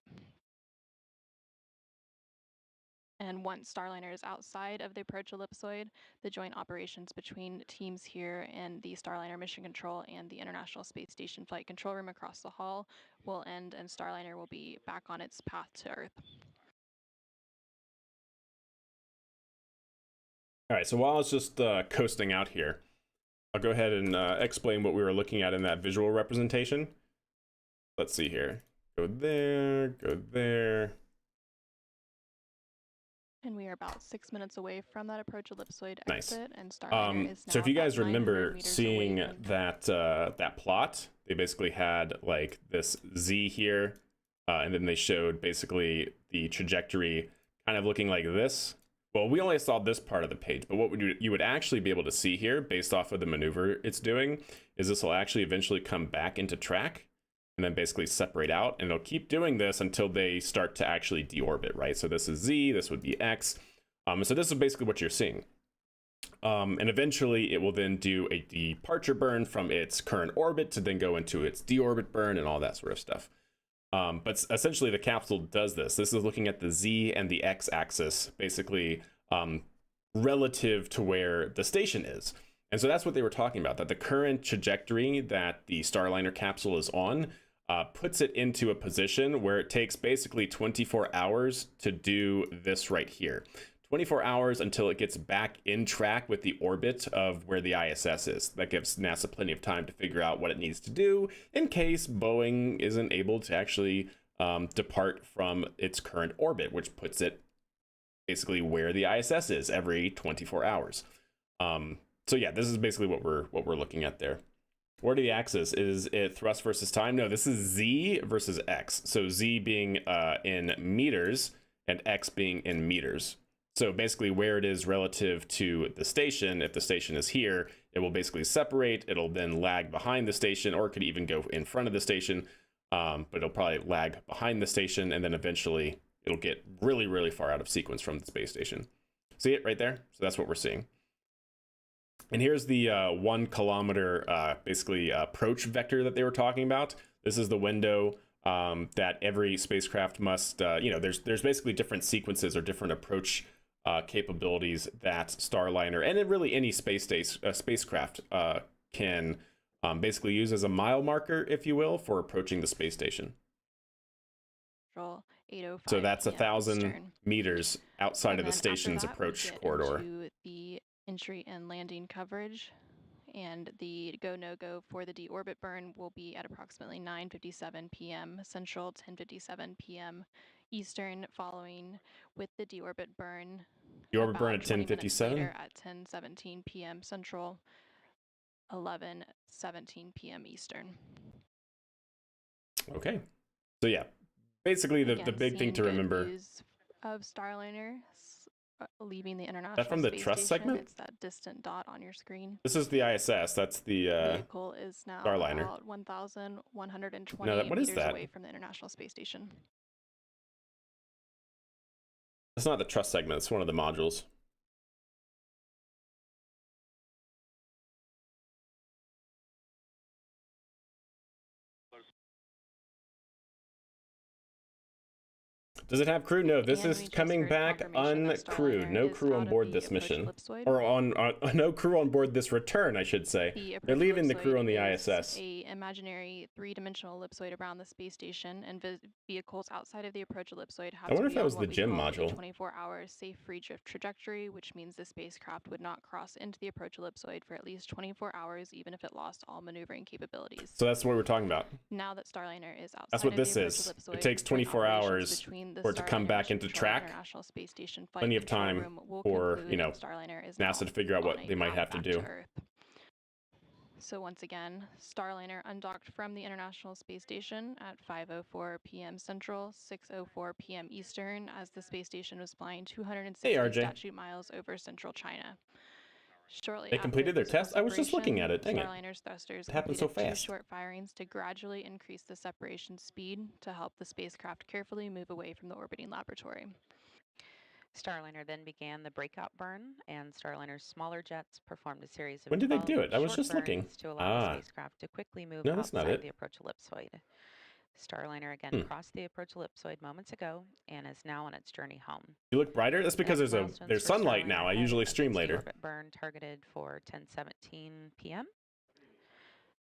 And once Starliner is outside of the approach ellipsoid, the joint operations between teams here in the Starliner Mission Control and the International Space Station Flight Control Room across the hall will end, and Starliner will be back on its path to Earth. All right, so while I was just coasting out here, I'll go ahead and explain what we were looking at in that visual representation. Let's see here. Go there, go there. And we are about 6 minutes away from that approach ellipsoid Nice. exit, and Starliner is now So if you about guys 900 remember meters seeing away from that plot, they basically had like this Z here, and then they showed basically the trajectory kind of looking like this. Well, we only saw this part of the page, but what you would actually be able to see here, based off of the maneuver it's doing, is this will actually eventually come back into track and then basically separate out, and it'll keep doing this until they start to actually deorbit, right? So this is Z, this would be X. So this is basically what you're seeing. And eventually it will then do a departure burn from its current orbit to then go into its deorbit burn and all that sort of stuff. But essentially the capsule does this. This is looking at the Z and the X axis, basically relative to where the station is. And so that's what they were talking about, that the current trajectory that the Starliner capsule is on puts it into a position where it takes basically 24 hours to do this right here. 24 hours until it gets back in track with the orbit of where the ISS is. That gives NASA plenty of time to figure out what it needs to do in case Boeing isn't able to actually depart from its current orbit, which puts it basically where the ISS is every 24 hours. So yeah, this is basically what we're looking at there. What are the axes? Is it thrust versus time? No, this is Z versus X. So Z being in meters and X being in meters. So basically where it is relative to the station, if the station is here, it will basically separate. It'll then lag behind the station, or it could even go in front of the station, but it'll probably lag behind the station, and then eventually it'll get really, really far out of sequence from the space station. See it right there? So that's what we're seeing. And here's the 1 kilometer basically approach vector that they were talking about. This is the window that every spacecraft must, there's basically different sequences or different approach capabilities that Starliner and really any spacecraft can basically used as a mile marker, if you will, for approaching the space station. 8:05 So that's PM 1,000 Eastern. meters outside And of the then after station's that, we approach get corridor. into the entry and landing coverage, and the go-no-go for the deorbit burn will be at approximately 9:57 p.m. Central, 10:57 p.m. Eastern, following with the deorbit burn. Deorbit burn about at 20 minutes 10:57? later at 10:17 p.m. Central, 11:17 p.m. Eastern. Okay. So yeah, basically the Again, big thing seeing to good remember. views of Starliner leaving the International That from the Space truss Station. segment? It's that distant dot on your screen. This is the ISS. That's the Vehicle is now Starliner. about 1,120 No, what is meters that? away from the International Space Station. It's not the truss segment. It's one of the modules. Does it have crew? No, this And we is just coming heard back confirmation that uncrewed. Starliner No is crew out on of board the this approach mission. ellipsoid. Or on no crew on board this return, I should say. The They're approach leaving the crew ellipsoid on the is ISS. a imaginary three-dimensional ellipsoid around the space station, and vehicles outside of the approach ellipsoid have I wonder to if be that on was what the we gym call module. a 24-hour safe free drift trajectory, which means the spacecraft would not cross into the approach ellipsoid for at least 24 hours, even if it lost all maneuvering capabilities. So that's what we're talking about. Now that Starliner is outside That's what of this the approach is. ellipsoid, It takes flight 24 operations hours between the for it to come Starliner back Mission into Control and track. International Space Station flight Plenty of control time room will for, conclude, you know, and Starliner is NASA now to figure out on what a they might path have to back do. Earth. So once again, Starliner undocked from the International Space Station at 5:04 p.m. Central, 6:04 p.m. Eastern, as the space station was flying 260 Hey, RJ. statute miles over central China. Shortly They after completed their useful test? I was just looking at it, dang it. Starliner's thrusters It happened so completed two fast. short firings to gradually increase the separation speed to help the spacecraft carefully move away from the orbiting laboratory. Starliner then began the breakout burn, and Starliner's smaller jets performed a series of When did they 12 do it? I was short just looking. burns to allow the Ah. spacecraft to quickly move No, that's not outside it. the approach ellipsoid. Starliner again crossed the approach ellipsoid moments ago and is now on its journey home. You look brighter? That's because Next there's milestones for sunlight Starliner now. I ahead usually of stream its later. deorbit burn targeted for 10:17 p.m.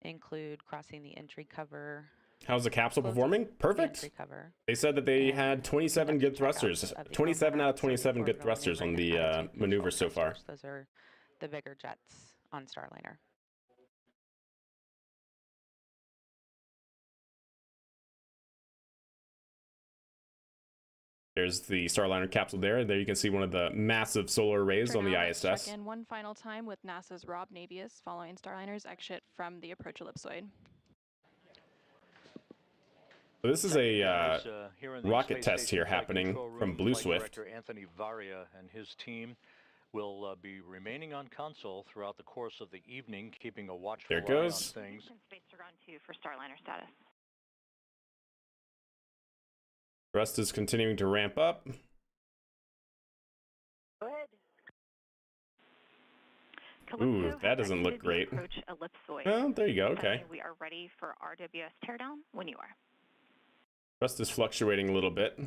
include crossing the entry cover. How's the capsule closing performing? the Perfect. entry cover, They said that they and had 27 good conducting checkouts thrusters. of the 27 out of Elmer 27 good 34 thrusters on maneuver the and attitude maneuvers so control far. thrusters. Those are the bigger jets on Starliner. There's the Starliner capsule there. There you can see one of the massive solar arrays on the Let's ISS. check in one final time with NASA's Rob Navius following Starliner's exit from the approach ellipsoid. So this is a rocket test here happening from Blue Flight Swift. Director Anthony Varia and his team will be remaining on console throughout the course of the evening, keeping a watchful There it eye on goes. things. Space to ground 2 for Starliner status. Thrust is continuing to ramp up. Go ahead. Ooh, Calypso that has doesn't look exited the great. Approach ellipsoid. Oh, there you go. Okay. Suddenly, we are ready for RWS teardown when you are. Thrust is fluctuating a little bit.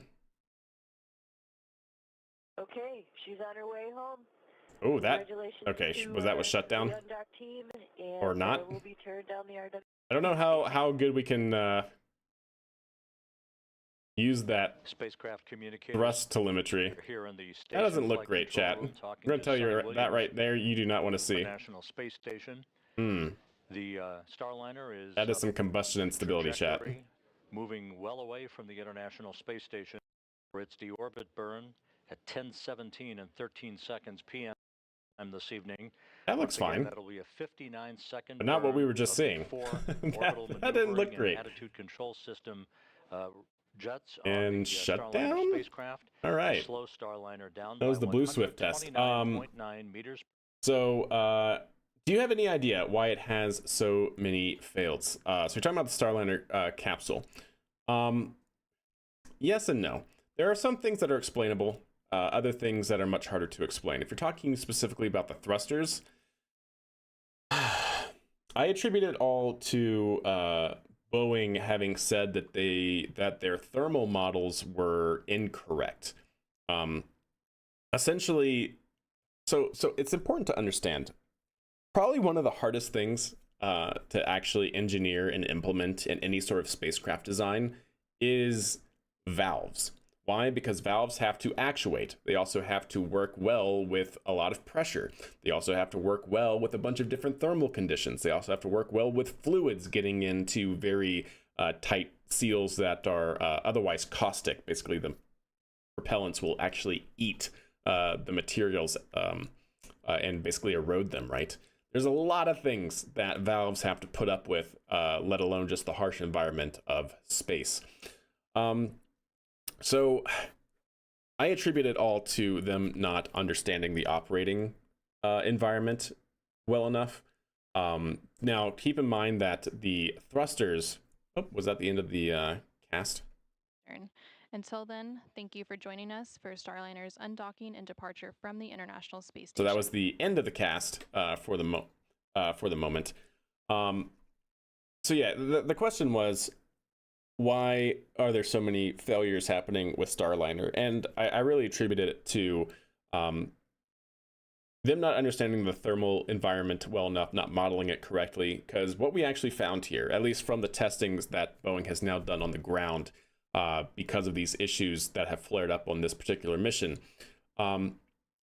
Okay, she's on her way home. Oh, that. Congratulations Okay, to, was that was shut down? the Undock team, and Or not? We'll be turned down the RW. I don't know how good we can use that Spacecraft communicators thrust telemetry. here in the That station doesn't look flight great, control chat. room, I'm talking going to to tell you Sonny that Williams, right there you do not want to the see. National Space Station. Hmm. The Starliner is That is some combustion instability, chat. trajectory, moving well away from the International Space Station for its deorbit burn at 10:17 and 13 seconds p.m. this evening. That looks Once again, fine. That'll be a 59-second But not what we burn were just of the seeing. 4 That orbital didn't look maneuvering and great. attitude control system jets And on the shut Starliner down? spacecraft. All right. Slow Starliner down That was by the Blue Swift test. 129.9 meters. So, do you have any idea why it has so many fails? So you're talking about the Starliner capsule. Yes and no. There are some things that are explainable, other things that are much harder to explain. If you're talking specifically about the thrusters, I attribute it all to Boeing having said that their thermal models were incorrect. Essentially, so it's important to understand. Probably one of the hardest things to actually engineer and implement in any sort of spacecraft design is valves. Why? Because valves have to actuate. They also have to work well with a lot of pressure. They also have to work well with a bunch of different thermal conditions. They also have to work well with fluids getting into very tight seals that are otherwise caustic. Basically, the propellants will actually eat the materials and basically erode them, right? There's a lot of things that valves have to put up with, let alone just the harsh environment of space. So I attribute it all to them not understanding the operating environment well enough. Now, keep in mind that the thrusters... Oh, was that the end of the cast? Until then, thank you for joining us for Starliner's undocking and departure from the International Space So Station. that was the end of the cast for the moment. So yeah, the question was, why are there so many failures happening with Starliner? And I really attributed it to them not understanding the thermal environment well enough, not modeling it correctly. Because what we actually found here, at least from the testings that Boeing has now done on the ground, because of these issues that have flared up on this particular mission,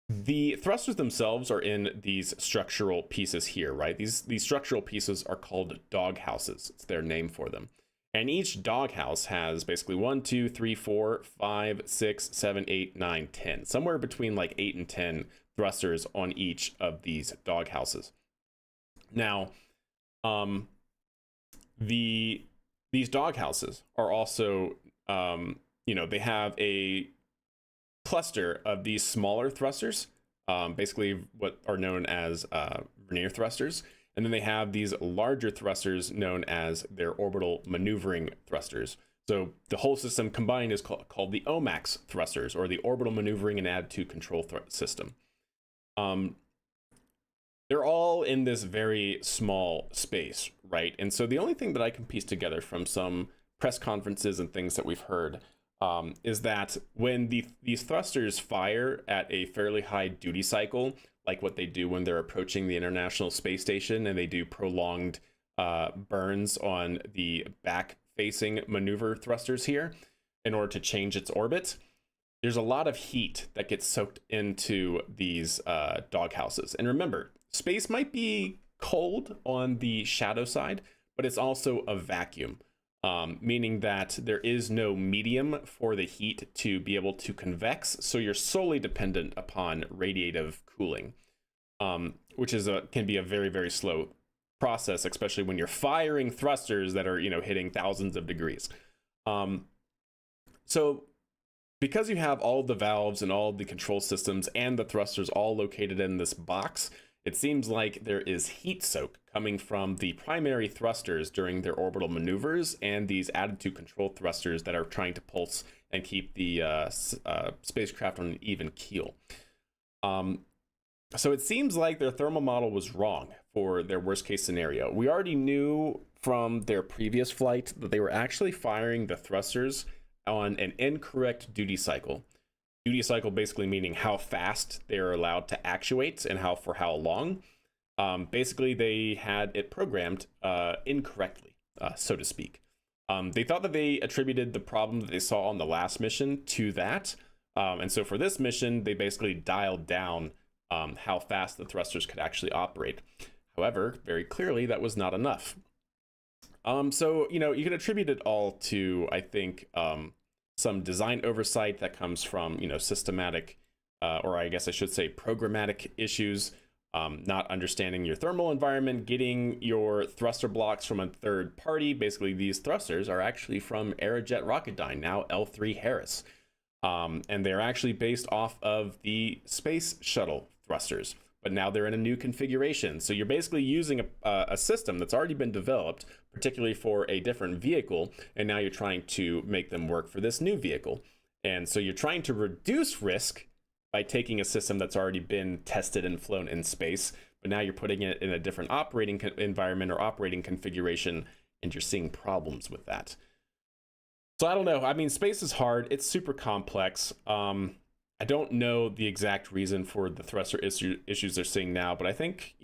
the thrusters themselves are in these structural pieces here, right? These structural pieces are called doghouses. It's their name for them. And each doghouse has basically 1, 2, 3, 4, 5, 6, 7, 8, 9, 10. Somewhere between like 8 and 10 thrusters on each of these doghouses. Now, these doghouses are also, they have a cluster of these smaller thrusters, basically what are known as vernier thrusters. And then they have these larger thrusters known as their orbital maneuvering thrusters. So the whole system combined is called the OMAX thrusters, or the orbital maneuvering and attitude control system. They're all in this very small space, right? And so the only thing that I can piece together from some press conferences and things that we've heard is that when these thrusters fire at a fairly high duty cycle, like what they do when they're approaching the International Space Station, and they do prolonged burns on the back-facing maneuver thrusters here in order to change its orbit, there's a lot of heat that gets soaked into these doghouses. And remember, space might be cold on the shadow side, but it's also a vacuum, meaning that there is no medium for the heat to be able to convex. So you're solely dependent upon radiative cooling, which is can be a very, very slow process, especially when you're firing thrusters that are, hitting thousands of degrees. So because you have all the valves and all the control systems and the thrusters all located in this box, it seems like there is heat soak coming from the primary thrusters during their orbital maneuvers and these attitude control thrusters that are trying to pulse and keep the spacecraft on an even keel. So it seems like their thermal model was wrong for their worst case scenario. We already knew from their previous flight that they were actually firing the thrusters on an incorrect duty cycle. Duty cycle basically meaning how fast they're allowed to actuate and for how long. Basically, they had it programmed incorrectly, so to speak. They thought that they attributed the problem that they saw on the last mission to that. And so for this mission, they basically dialed down how fast the thrusters could actually operate. However, very clearly, that was not enough. So, you can attribute it all to, I think, some design oversight that comes from, systematic, or I guess I should say programmatic issues, not understanding your thermal environment, getting your thruster blocks from a third party. Basically, these thrusters are actually from Aerojet Rocketdyne, now L3 Harris. And they're actually based off of the Space Shuttle thrusters, but now they're in a new configuration. So you're basically using a system that's already been developed, particularly for a different vehicle, and now you're trying to make them work for this new vehicle. And so you're trying to reduce risk by taking a system that's already been tested and flown in space, but now you're putting it in a different operating environment or operating configuration, and you're seeing problems with that. So I don't know. I mean, space is hard. It's super complex. I don't know the exact reason for the thruster issues they're seeing now, but I think,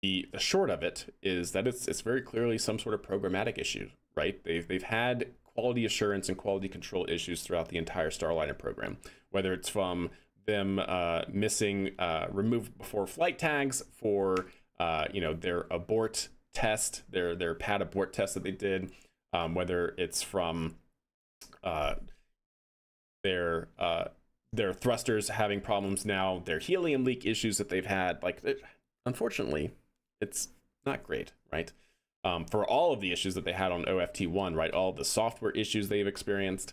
the short of it is that it's very clearly some sort of programmatic issue, right? They've had quality assurance and quality control issues throughout the entire Starliner program, whether it's from them missing remove before flight tags for their abort test, their pad abort test that they did, whether it's from their thrusters having problems now, their helium leak issues that they've had. Unfortunately, it's not great, right? For all of the issues that they had on OFT1, right? All of the software issues they've experienced,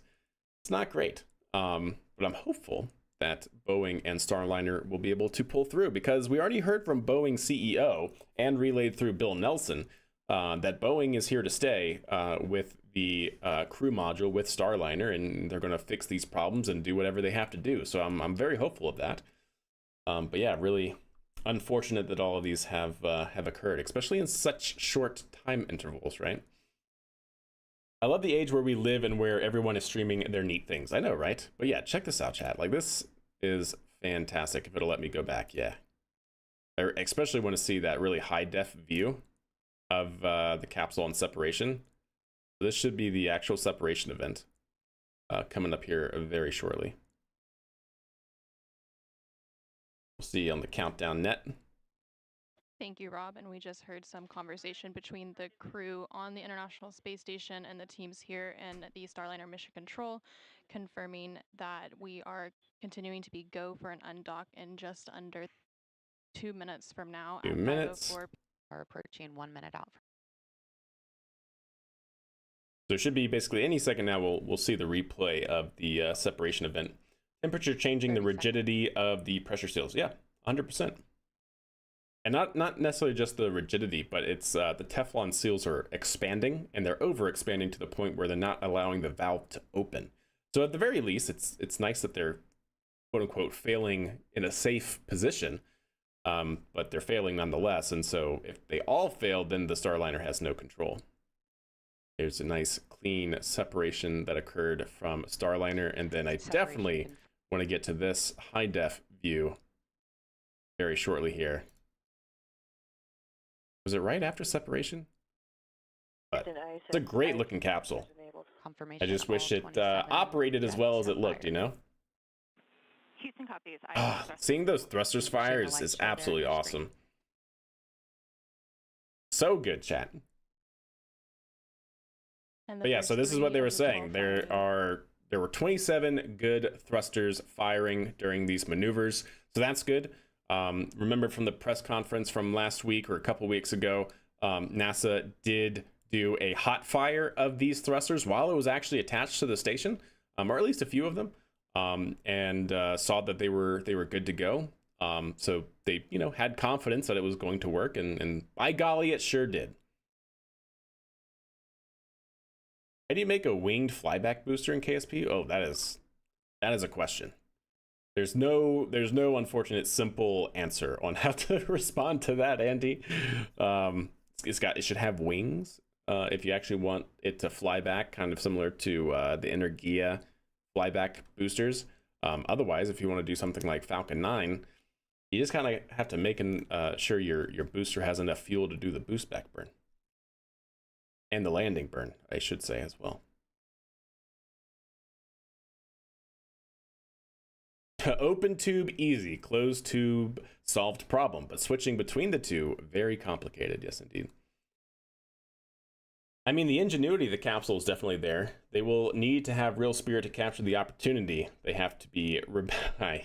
it's not great. But I'm hopeful that Boeing and Starliner will be able to pull through, because we already heard from Boeing CEO and relayed through Bill Nelson that Boeing is here to stay with the crew module with Starliner, and they're going to fix these problems and do whatever they have to do. So I'm very hopeful of that. But yeah, really unfortunate that all of these have occurred, especially in such short time intervals, right? I love the age where we live and where everyone is streaming their neat things. I know, right? But yeah, check this out, chat. Like, this is fantastic. If it'll let me go back, yeah. I especially want to see that really high def view of the capsule on separation. This should be the actual separation event coming up here very shortly. We'll see on the countdown net. Thank you, Rob. And we just heard some conversation between the crew on the International Space Station and the teams here in the Starliner Mission Control, confirming that we are continuing to be go for an undock in just under 2 minutes from now. 2 minutes. Are approaching 1 minute out. So it should be basically any second now. We'll see the replay of the separation event. Temperature changing, the rigidity of the pressure seals. Yeah, 100%. And not necessarily just the rigidity, but it's the Teflon seals are expanding, and they're over expanding to the point where they're not allowing the valve to open. So at the very least, it's nice that they're quote unquote failing in a safe position, but they're failing nonetheless. And so if they all fail, then the Starliner has no control. There's a nice clean separation that occurred from Starliner, and then I definitely want to get to this high def view very shortly here. Was it right after separation? But it's a great looking capsule. I just wish it operated as well as it looked, you know? Houston copies. Seeing those thrusters fire is absolutely awesome. So good, chat. But yeah, so this is what they were saying. There were 27 good thrusters firing during these maneuvers, so that's good. Remember from the press conference from last week or a couple weeks ago, NASA did do a hot fire of these thrusters while it was actually attached to the station, or at least a few of them, and saw that they were good to go. So they had confidence that it was going to work, and by golly, it sure did. How do you make a winged flyback booster in KSP? Oh, that is a question. There's no unfortunate simple answer on how to respond to that, Andy. It should have wings if you actually want it to fly back, kind of similar to the Energia flyback boosters. Otherwise, if you want to do something like Falcon 9, you just kind of have to make sure your booster has enough fuel to do the boost back burn. And the landing burn, I should say, as well. Open tube, easy. Closed tube, solved problem. But switching between the two, very complicated. Yes, indeed. I mean, the ingenuity of the capsule is definitely there. They will need to have real spirit to capture the opportunity. They have to be... Why?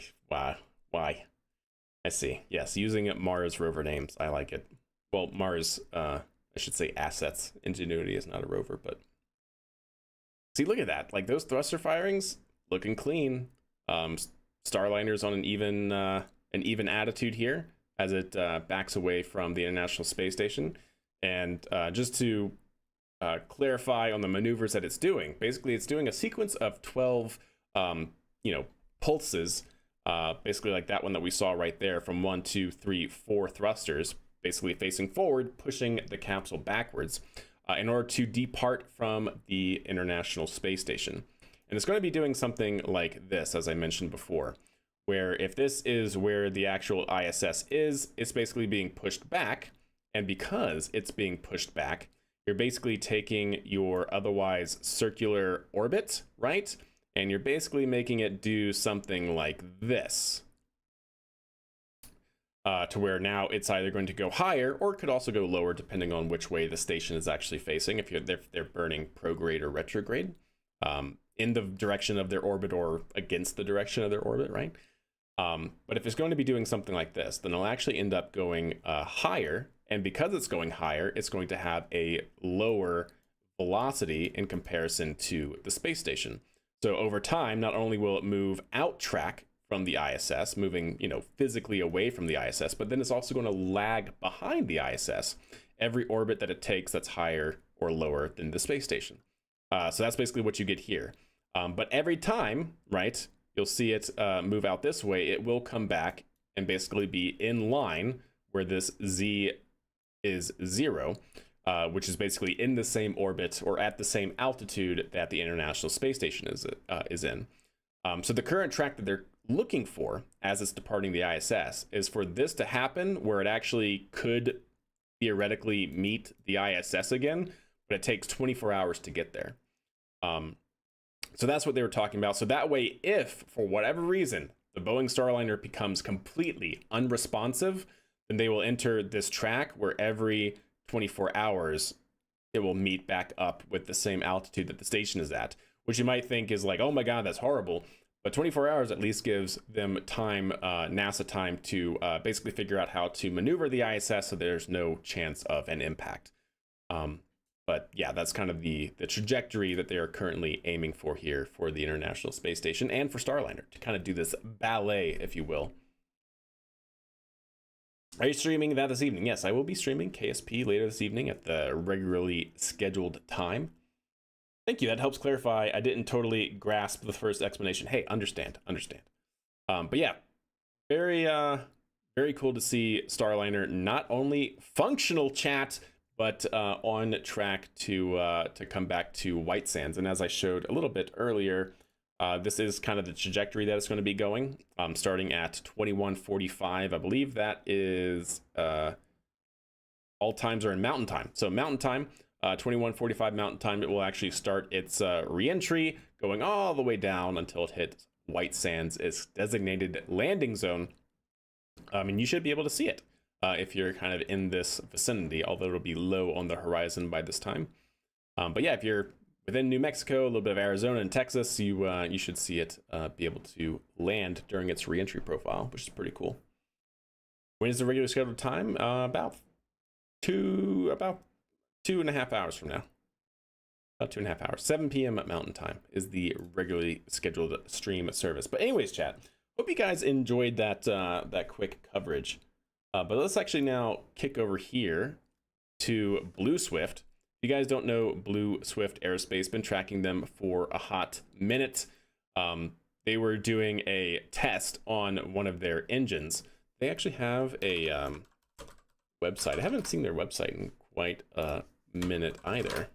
I see. Yes, using Mars rover names. I like it. Well, Mars... I should say assets. Ingenuity is not a rover, but see, look at that. Like those thruster firings looking clean. Starliner's on an even attitude here as it backs away from the International Space Station. And just to clarify on the maneuvers that it's doing, basically it's doing a sequence of 12 pulses, basically like that one that we saw right there from 1, 2, 3, 4 thrusters, basically facing forward, pushing the capsule backwards in order to depart from the International Space Station. And it's going to be doing something like this, as I mentioned before, where if this is where the actual ISS is, it's basically being pushed back And because it's being pushed back, you're basically taking your otherwise circular orbit, right? And you're basically making it do something like this. To where now it's either going to go higher or it could also go lower depending on which way the station is actually facing. If they're burning prograde or retrograde, in the direction of their orbit or against the direction of their orbit, right? But if it's going to be doing something like this, then it'll actually end up going higher. And because it's going higher, it's going to have a lower velocity in comparison to the space station. So over time, not only will it move out track from the ISS, moving, physically away from the ISS, but then it's also going to lag behind the ISS every orbit that it takes that's higher or lower than the space station. So that's basically what you get here. But every time, right, you'll see it move out this way, it will come back and basically be in line where this Z is 0, which is basically in the same orbit or at the same altitude that the International Space Station is in. So the current track that they're looking for as it's departing the ISS is for this to happen where it actually could theoretically meet the ISS again, but it takes 24 hours to get there. So that's what they were talking about. So that way, if for whatever reason the Boeing Starliner becomes completely unresponsive, then they will enter this track where every 24 hours it will meet back up with the same altitude that the station is at, which you might think is like, oh my God, that's horrible. But 24 hours at least gives them time, NASA time to basically figure out how to maneuver the ISS so there's no chance of an impact. But yeah, that's kind of the trajectory that they are currently aiming for here for the International Space Station and for Starliner to kind of do this ballet, if you will. Are you streaming that this evening? Yes, I will be streaming KSP later this evening at the regularly scheduled time. Thank you. That helps clarify. I didn't totally grasp the first explanation. Hey, understand. But yeah, very cool to see Starliner not only functional, chat, but on track to come back to White Sands. And as I showed a little bit earlier, this is kind of the trajectory that it's going to be going, starting at 21:45. I believe that is all times are in Mountain Time. So Mountain Time. 21:45 Mountain Time, it will actually start its re-entry, going all the way down until it hits White Sands, its designated landing zone. And you should be able to see it if you're kind of in this vicinity, although it'll be low on the horizon by this time. But yeah, if you're within New Mexico, a little bit of Arizona and Texas, you should see it be able to land during its re-entry profile, which is pretty cool. When is the regular scheduled time? About 2.5 hours from now. About 2.5 hours. 7 p.m. at Mountain Time is the regularly scheduled stream service. But anyways, chat, hope you guys enjoyed that quick coverage. But let's actually now kick over here to Blue Swift. If you guys don't know Blue Swift Aerospace, been tracking them for a hot minute. They were doing a test on one of their engines. They actually have a website. I haven't seen their website in quite a minute either.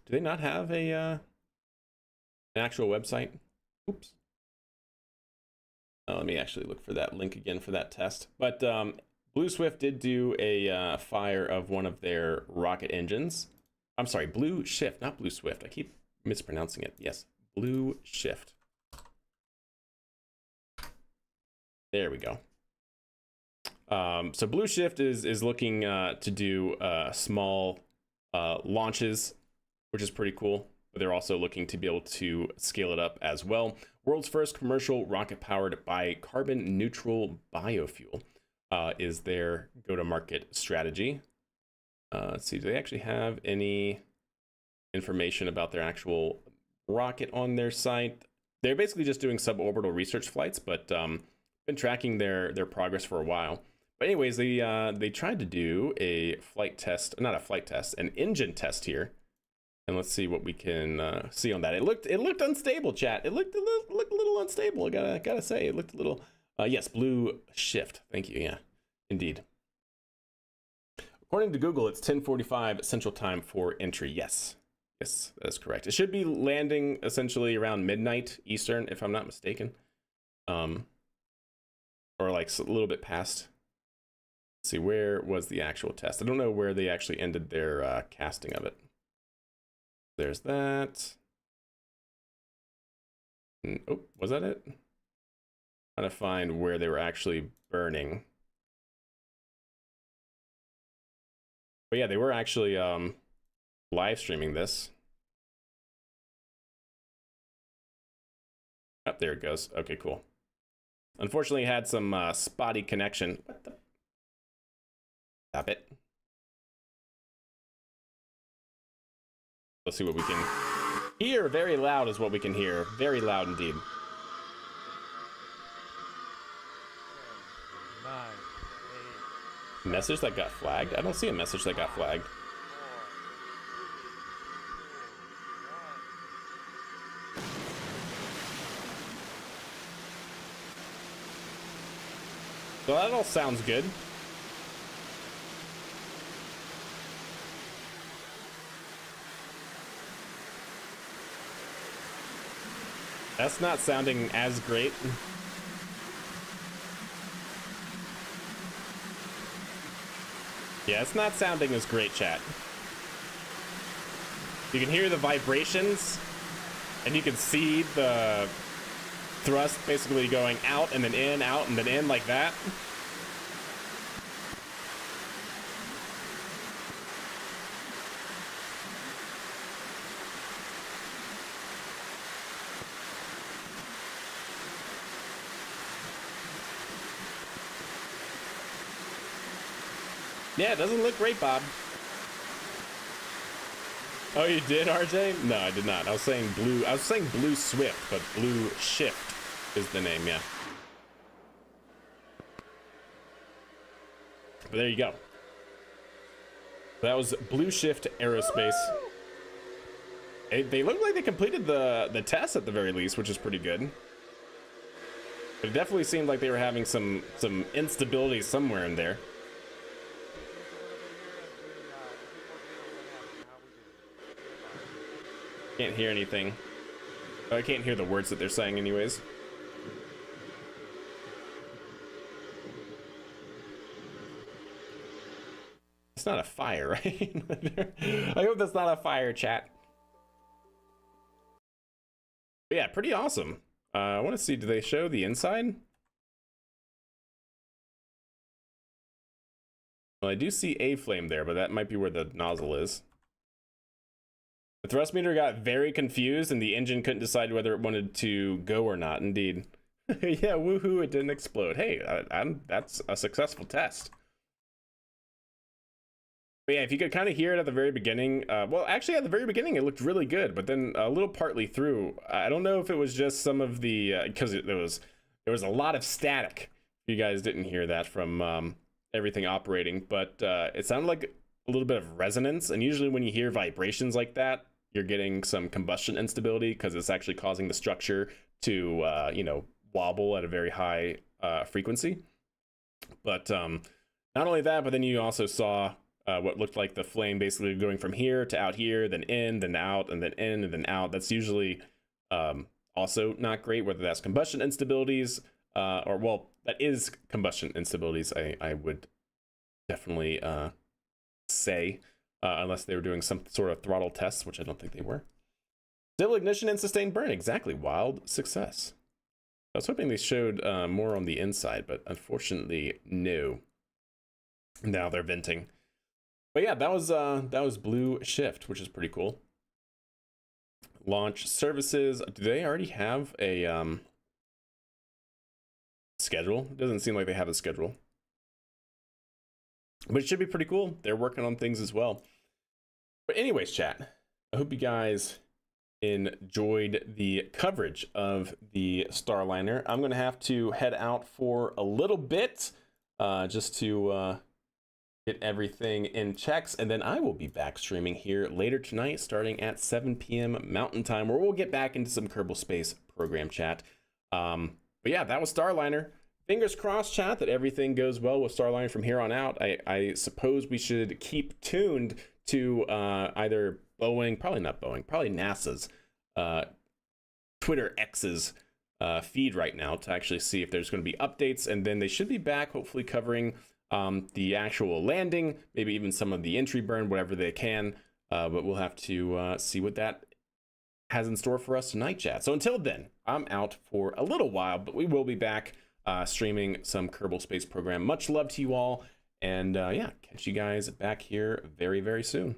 Do they not have an actual website? Oops. Let me actually look for that link again for that test. But Blue Swift did do a fire of one of their rocket engines. I'm sorry, Blue Shift, not Blue Swift. I keep mispronouncing it. Yes, Blue Shift. There we go. So Blue Shift is looking to do small launches, which is pretty cool. But they're also looking to be able to scale it up as well. World's first commercial rocket-powered by carbon-neutral biofuel is their go-to-market strategy. Let's see, do they actually have any information about their actual rocket on their site? They're basically just doing suborbital research flights, but been tracking their progress for a while. But anyways, they tried to do a flight test, not a flight test, an engine test here. And let's see what we can see on that. It looked unstable, chat. It looked a little unstable. I gotta say, it looked a little. Yes, Blue Shift. Thank you. Yeah, indeed. According to Google, it's 10:45 Central Time for entry. Yes, that is correct. It should be landing essentially around midnight Eastern, if I'm not mistaken, or like a little bit past. Let's see, where was the actual test? I don't know where they actually ended their casting of it. There's that. Oh, was that it? Trying to find where they were actually burning. But yeah, they were actually live streaming this. Oh, there it goes. Okay, cool. Unfortunately, had some spotty connection. What the? Stop it. Let's see what we can hear. Very loud is what we can hear. Very loud indeed. 9, 8. Message that got flagged? I don't see a message that got flagged. So that all sounds good. That's not sounding as great. Yeah, it's not sounding as great, chat. You can hear the vibrations, and you can see the thrust basically going out and then in, out and then in like that. Yeah, it doesn't look great, Bob. Oh, you did, RJ? No, I did not. I was saying blue. I was saying Blue Swift, but Blue Shift is the name. Yeah. But there you go. That was Blue Shift Aerospace. They look like they completed the test at the very least, which is pretty good. But it definitely seemed like they were having some instability somewhere in there. Can't hear anything. Oh, I can't hear the words that they're saying anyways. It's not a fire, right? I hope that's not a fire, chat. But yeah, pretty awesome. I want to see, do they show the inside? Well, I do see a flame there, but that might be where the nozzle is. The thrust meter got very confused and the engine couldn't decide whether it wanted to go or not. Indeed. Yeah, woohoo, it didn't explode. Hey, that's a successful test. But yeah, if you could kind of hear it at the very beginning, well, actually at the very beginning it looked really good, but then a little partly through, I don't know if it was just some of the, because there was a lot of static. You guys didn't hear that from everything operating, but it sounded like a little bit of resonance, and usually when you hear vibrations like that, you're getting some combustion instability because it's actually causing the structure to, you know, wobble at a very high frequency. But not only that, but then you also saw what looked like the flame basically going from here to out here, then in, then out, and then in, and then out. That's usually also not great, whether that's combustion instabilities or, well, that is combustion instabilities, I would definitely say. Unless they were doing some sort of throttle tests, which I don't think they were. Stable ignition and sustained burn. Exactly. Wild success. I was hoping they showed more on the inside, but unfortunately, no. Now they're venting. But yeah, that was Blue Shift, which is pretty cool. Launch services. Do they already have a schedule? It doesn't seem like they have a schedule. But it should be pretty cool. They're working on things as well. But anyways, chat, I hope you guys enjoyed the coverage of the Starliner. I'm going to have to head out for a little bit just to get everything in checks. And then I will be back streaming here later tonight starting at 7 p.m. Mountain Time, where we'll get back into some Kerbal Space program chat. But yeah, that was Starliner. Fingers crossed, chat, that everything goes well with Starliner from here on out. I suppose we should keep tuned to either Boeing, probably not Boeing, probably NASA's Twitter X's feed right now to actually see if there's going to be updates, and then they should be back hopefully covering the actual landing, maybe even some of the entry burn, whatever they can. But we'll have to see what that has in store for us tonight, chat. So until then, I'm out for a little while, but we will be back streaming some Kerbal Space Program. Much love to you all, and yeah, catch you guys back here very, very soon.